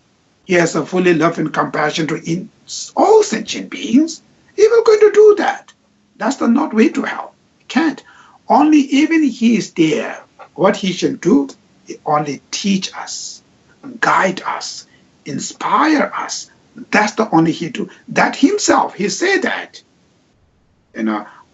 He has a fully love and compassion to all sentient beings. He will going to do that. That's the not way to help. He can't. Only even he is there, what he should do, he only teach us, guide us, inspire us. That's the only he do. That himself, he said that.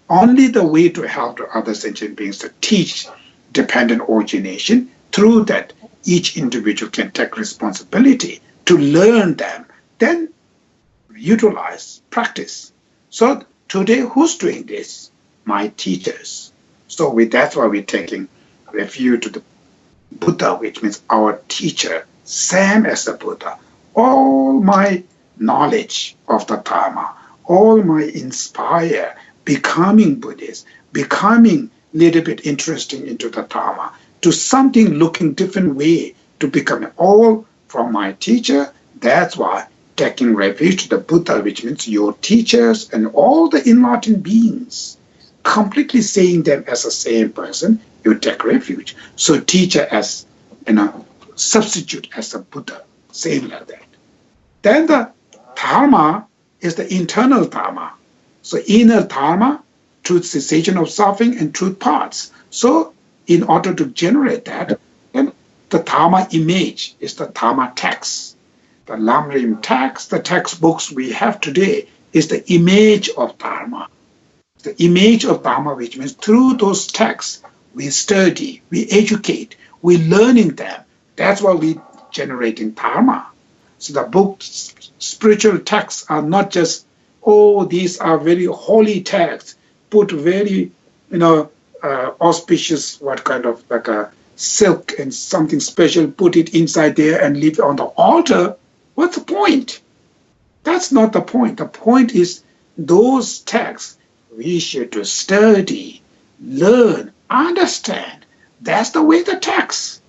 Only the way to help the other sentient beings to teach dependent origination. Through that, each individual can take responsibility to learn them, then utilize, practice. So today, who's doing this? My teachers. So that's why we're taking refuge to the Buddha, which means our teacher, same as the Buddha. All my knowledge of the Dharma, all my inspire, becoming Buddhist, becoming a little bit interesting into the Dharma, to something looking different way, to become all from my teacher. That's why taking refuge to the Buddha, which means your teachers and all the enlightened beings, completely seeing them as the same person, you take refuge. So teacher as, substitute as a Buddha, same like that. Then the Dharma is the internal Dharma. So inner Dharma, truth cessation of suffering and truth parts. So in order to generate that, then the Dharma image is the Dharma text. The Lam Rim text, the textbooks we have today, is the image of Dharma. The image of Dharma, which means through those texts, we study, we educate, we're learning them. That's why we're generating Dharma. So the books, spiritual texts are not just, these are very holy texts, put very, auspicious, what kind of like a silk and something special, put it inside there and leave it on the altar. What's the point? That's not the point. The point is those texts we should study, learn, understand. That's the way the text.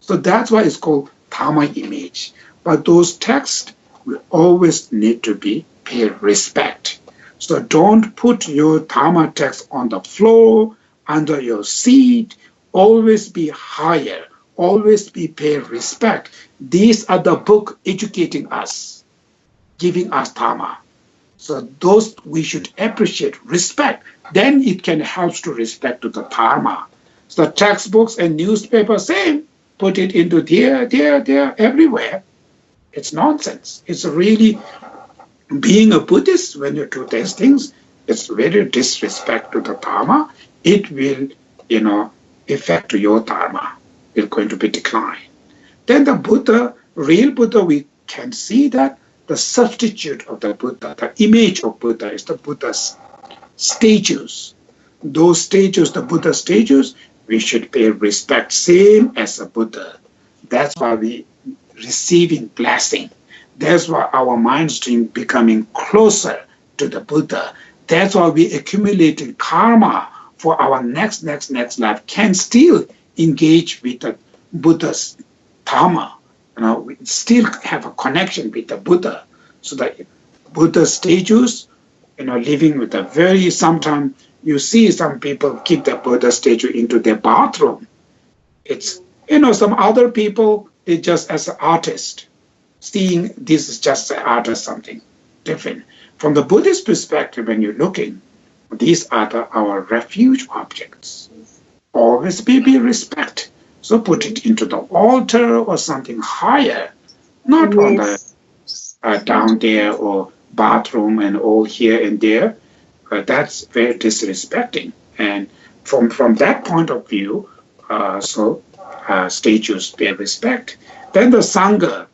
So that's why it's called Dharma image. But those texts will always need to be paid respect. So don't put your Dharma text on the floor, under your seat. Always be higher. Always be paid respect. These are the book educating us, giving us Dharma. So those we should appreciate, respect. Then it can help to respect to the Dharma. So textbooks and newspaper, same. Put it into there, everywhere. It's nonsense. It's really being a Buddhist when you do these things. It's very disrespect to the Dharma. It will, affect your Dharma. It's going to be declined. Then the Buddha, real Buddha, we can see that the substitute of the Buddha, the image of Buddha is the Buddha's statues. Those statues, the Buddha statues, we should pay respect, same as a Buddha. That's why we receiving blessing. That's why our mind stream becoming closer to the Buddha. That's why we accumulating karma for our next life, can still engage with the Buddha's Dharma. We still have a connection with the Buddha. So that Buddha's statues, living with a very, sometimes you see some people keep the Buddha statue into their bathroom. It's, some other people, they just as an artist, seeing this is just an art or something different. From the Buddhist perspective, when you're looking, these are our refuge objects. Always be respect. So put it into the altar or something higher, not on the down there or bathroom and all here and there. That's very disrespecting. And from that point of view, statues pay respect. Then the Sangha,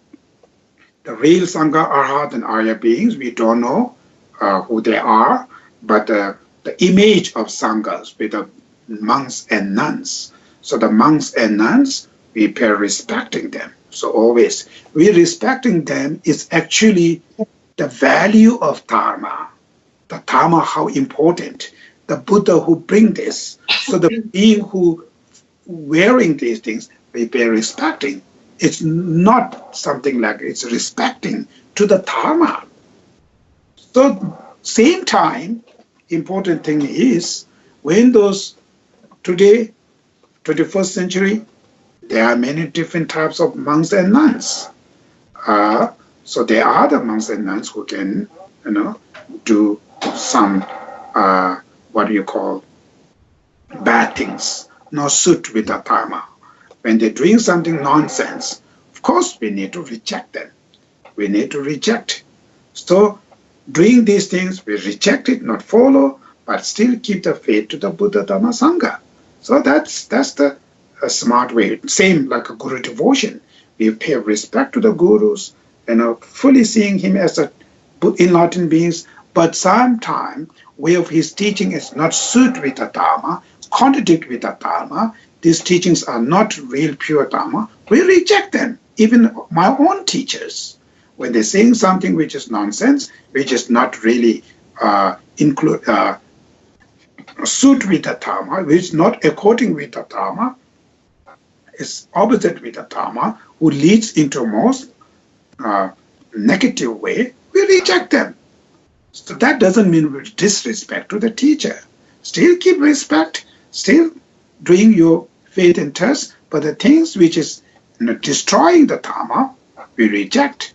the real Sangha, Arhat and Arya beings, we don't know who they are, but the image of Sanghas with the monks and nuns. So the monks and nuns, we pay respecting them. So always, we respecting them is actually the value of Dharma. The Dharma, how important. The Buddha who bring this. So the being who wearing these things, we pay respecting. It's not something like it's respecting to the Dharma. So same time, important thing is when those today, 21st century, there are many different types of monks and nuns. So there are the monks and nuns who can, do some, what do you call, bad things, not suit with the Dharma. When they're doing something nonsense, of course we need to reject them. We need to reject. So doing these things, we reject it, not follow, but still keep the faith to the Buddha, Dhamma, Sangha. So that's the smart way. Same like a guru devotion. We pay respect to the gurus, fully seeing him as a enlightened beings, but sometimes way of his teaching is not suit with the Dharma, contradict with the Dharma. These teachings are not real pure Dharma. We reject them. Even my own teachers, when they're saying something which is nonsense, which is not really suit with the Dharma, which is not according with the Dharma, is opposite with the Dharma, who leads into a most negative way, we reject them. So that doesn't mean we disrespect to the teacher. Still keep respect, still doing your faith and trust, but the things which is destroying the Dharma, we reject.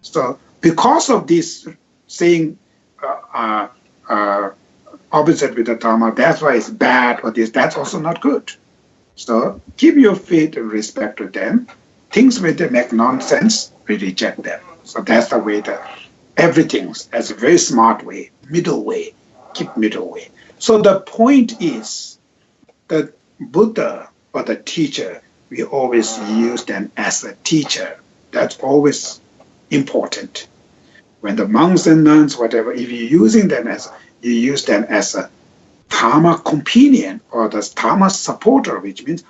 So because of this saying opposite with the Dharma, that's why it's bad, or this, that's also not good. So give your faith and respect to them. Things where they make nonsense, we reject them. So that's the way that everything as a very smart way, middle way, keep middle way. So the point is that Buddha or the teacher, we always use them as a teacher. That's always important. When the monks and nuns, whatever, if you're using them you use them as a Dharma companion or the Dharma supporter, which means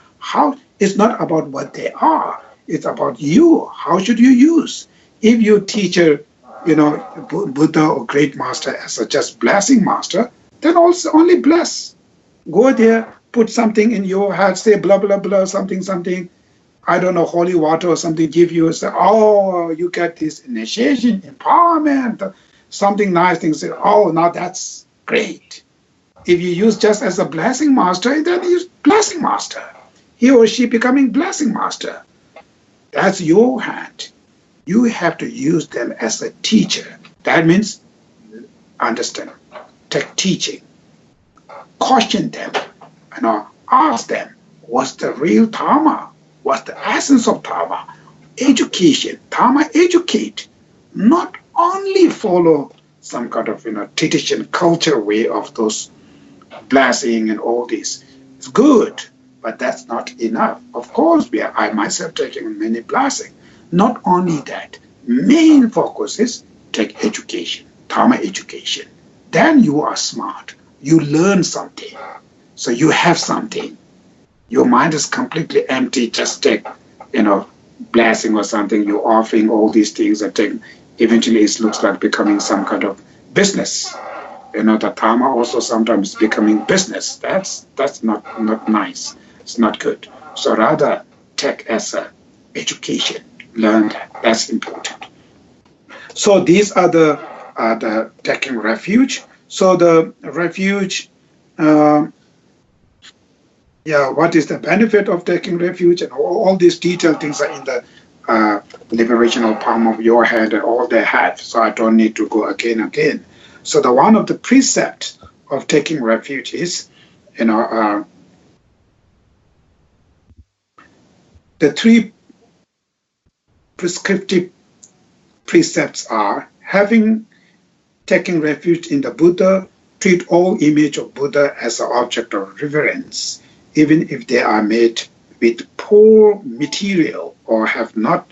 it's not about what they are, it's about you. How should you use? If you teacher, Buddha or great master as a just blessing master, then also only bless. Go there, put something in your heart, say blah, blah, blah, something, I don't know, holy water or something, give you, say, oh, you get this initiation, empowerment, something nice, things, say, oh, now that's great. If you use just as a blessing master, then he's blessing master. He or she becoming blessing master. That's your hand. You have to use them as a teacher. That means understand, take teaching, caution them, ask them, what's the real Dharma? What's the essence of Dharma? Education. Dharma educate. Not only follow some kind of tradition, culture way of those blessing and all this. It's good, but that's not enough. Of course, I myself taking many blessings. Not only that, main focus is take education, Dharma education. Then you are smart. You learn something. So you have something. Your mind is completely empty. Just take, blessing or something. You're offering all these things that eventually it looks like becoming some kind of business. The Dharma also sometimes becoming business. That's not nice. It's not good. So rather take as a education. Learn that. That's important. So these are the taking refuge. So the refuge, what is the benefit of taking refuge? And all these detailed things are in the liberational palm of your hand and all they have. So I don't need to go again. So the one of the precepts of taking refuge is, the three prescriptive precepts are taking refuge in the Buddha, treat all image of Buddha as an object of reverence, even if they are made with poor material or have not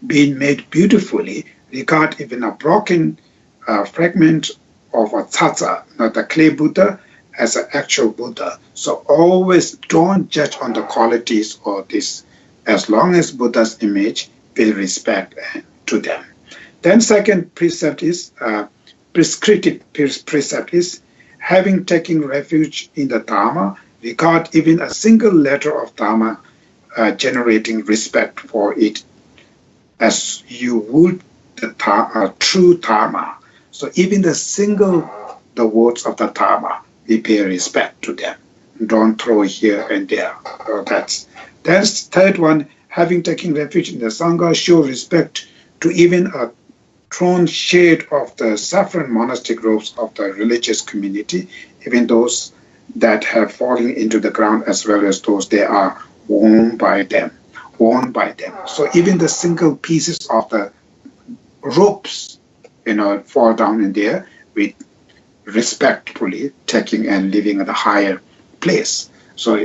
been made beautifully. Regard even a broken fragment of a tsatsa, not a clay Buddha, as an actual Buddha. So always don't judge on the qualities of this. As long as Buddha's image, pay respect to them. Then second precept is, prescriptive precept is, having taken refuge in the Dharma, regard even a single letter of Dharma generating respect for it as you would the true Dharma. So even the words of the Dharma, we pay respect to them. Don't throw here and there. That's third one, having taken refuge in the Sangha, show respect to even a thrown shade of the saffron monastic robes of the religious community, even those that have fallen into the ground as well as those they are worn by them. So even the single pieces of the ropes, fall down in there with respectfully taking and living at a higher place. So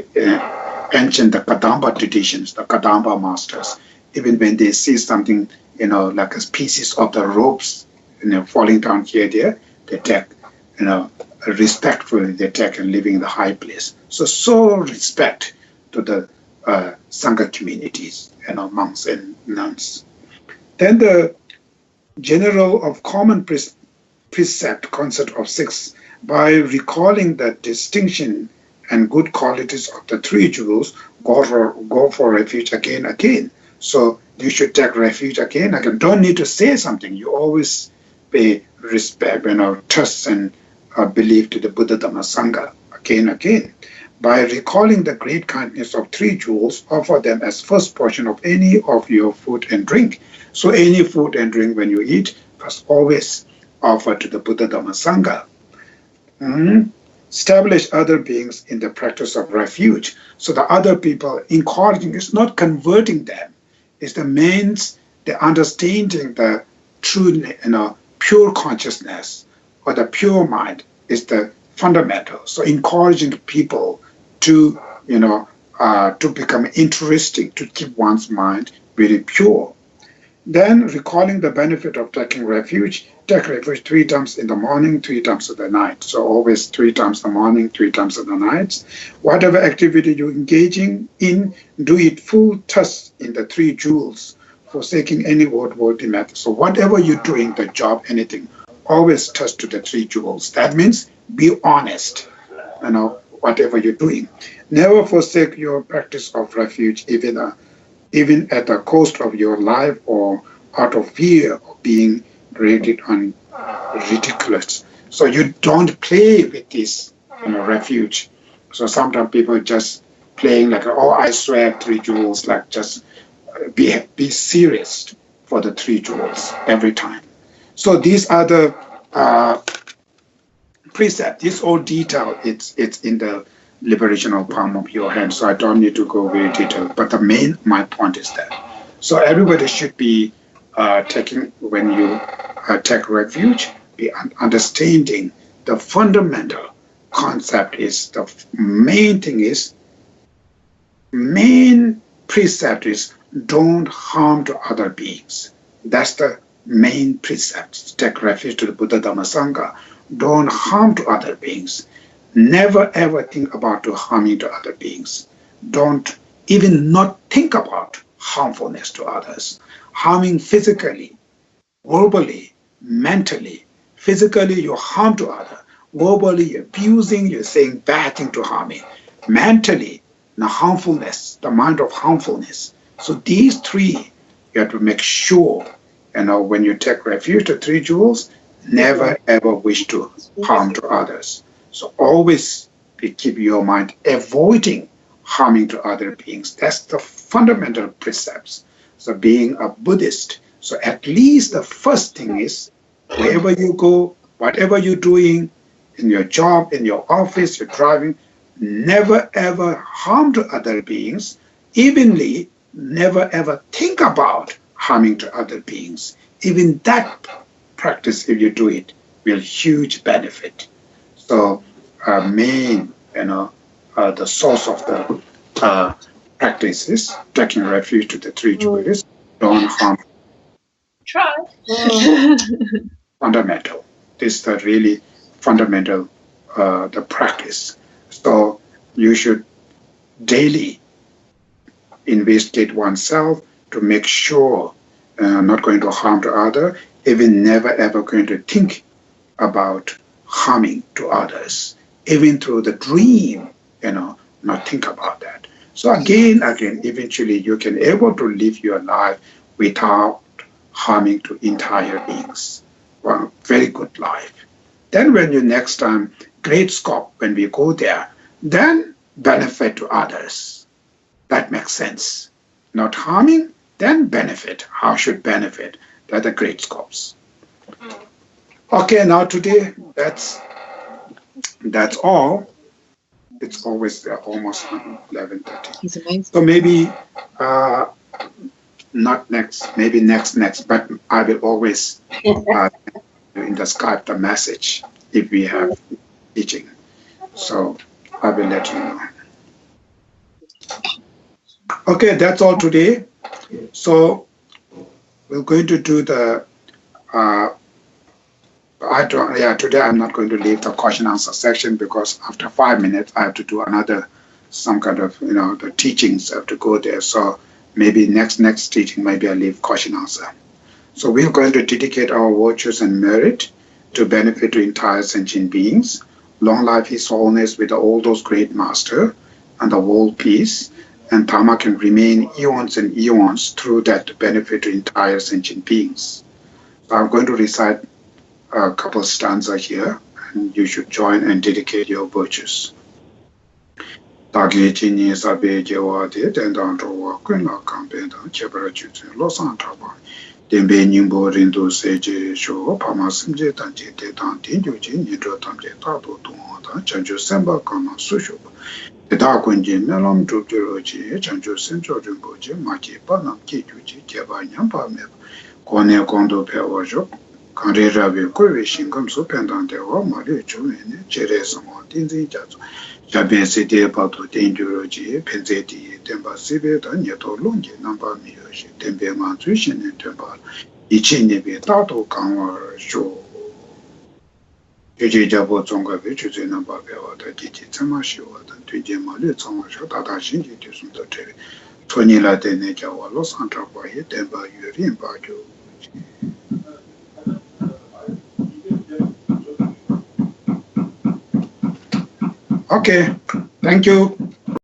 ancient the Kadamba traditions, the Kadamba masters, even when they see something, like pieces of the ropes, falling down here, there, they take, respectfully they take and living in the high place. So respect to the Sangha communities, monks and nuns. Then the general of common precept concept of 6, by recalling the distinction and good qualities of the three jewels, go for refuge again. So you should take refuge again. Don't need to say something. You always pay respect, trust and belief to the Buddha Dhamma Sangha again. By recalling the great kindness of three jewels, offer them as first portion of any of your food and drink. So any food and drink when you eat, must always offer to the Buddha Dhamma Sangha. Establish other beings in the practice of refuge. So the other people, encouraging, is not converting them. It's the means, the understanding the true, pure consciousness or the pure mind is the fundamental. So encouraging people to, to become interesting, to keep one's mind very pure. Then recalling the benefit of taking refuge, take refuge 3 times in the morning, 3 times in the night. So always 3 times in the morning, 3 times in the night. Whatever activity you're engaging in, do it full trust in the 3 jewels, forsaking any worldly matter. So whatever you're doing, the job, anything, always trust to the 3 jewels. That means be honest, whatever you're doing. Never forsake your practice of refuge, even at the cost of your life or out of fear of being rated on ridiculous. So you don't play with this refuge. So sometimes people just playing like, I swear 3 jewels, like just be serious for the 3 jewels every time. So these are the precepts. This all detail, it's in the liberational palm of your hand. So I don't need to go very detailed. But my point is that. So everybody should be taking, when you take refuge, be understanding the fundamental concept is, the main thing is, main precept is don't harm to other beings. That's the main precept. Take refuge to the Buddha Dhamma Sangha. Don't harm to other beings. Never ever think about harming to other beings. Don't even not think about harmfulness to others. Harming physically, verbally, mentally. Physically, you harm to others. Verbally, you're abusing, you're saying bad thing to harm it. Mentally, the harmfulness, the mind of harmfulness. So these three, you have to make sure, when you take refuge, the three jewels, never ever wish to harm to others. So always keep your mind avoiding harming to other beings. That's the fundamental precepts. So being a Buddhist, so at least the first thing is, wherever you go, whatever you're doing, in your job, in your office, you're driving, never ever harm to other beings, evenly never ever think about harming to other beings. Even that practice, if you do it, will huge benefit. So main, the source of the practice is taking refuge to the three jewels, don't harm. Try. Fundamental. This is the really fundamental, the practice. So you should daily investigate oneself to make sure not going to harm to other, even never ever going to think about harming to others, even through the dream, not think about that. So again, eventually you can able to live your life without harming to entire beings. Well, very good life. Then when you next time, great scope, when we go there, then benefit to others. That makes sense. Not harming, then benefit. How should benefit? That are great scopes. Okay, now today, that's all. It's always almost 11:30. So maybe not next, maybe next, but I will always in the Skype the message if we have teaching. So I will let you know. Okay, that's all today. So we're going to do the today I'm not going to leave the question answer section because after 5 minutes I have to do another some kind of the teachings have to go there. So maybe next teaching maybe I leave question answer. So we're going to dedicate our virtues and merit to benefit to entire sentient beings. Long life His Holiness with all those great master and the world peace, and Dharma can remain eons and eons through that benefit to entire sentient beings. So I'm going to recite a couple of stanzas here, and you should join and dedicate your virtues. Dagi Jini Sabe Jewa De Dendang Chowa Kuna Kampe Da Chebra Chutu Losan Taba Dembe Nimbo Rindu Seje Sho Pama Simje Tanje De Dan Tinju Ji Nidro Tamje Tado Tunga Da Chanju Semba Kana Sushu Da Kunji Melam Dukiro Ji Chanju Senjo Rinpo Ji Maji Panam Kiju Ji Jeba Nyampa Meba Kone Kondo Pewa Jo Kanri Rabi Kowe Shingam Su Pendang Dewa Mari Chuene Chere Samo Tinzi Jazu Jabe Sede Pato Tenjuro Ji Penze Di Temba Sibe Da Nyeto Longi Namba Miyoshi Tembe Manzu Shine Temba Ichi Nebe Tato Kanwa Sho Juji Jabo Zonga Vichuzi Namba Bewa Da Jiji Tsema Shiwa Da Tuji Mali Tsama Sho Tata Shinji Tusum Da Tere Toni La Tene Jawa Los Antra Baye Temba Yurin Bajo. Okay, thank you.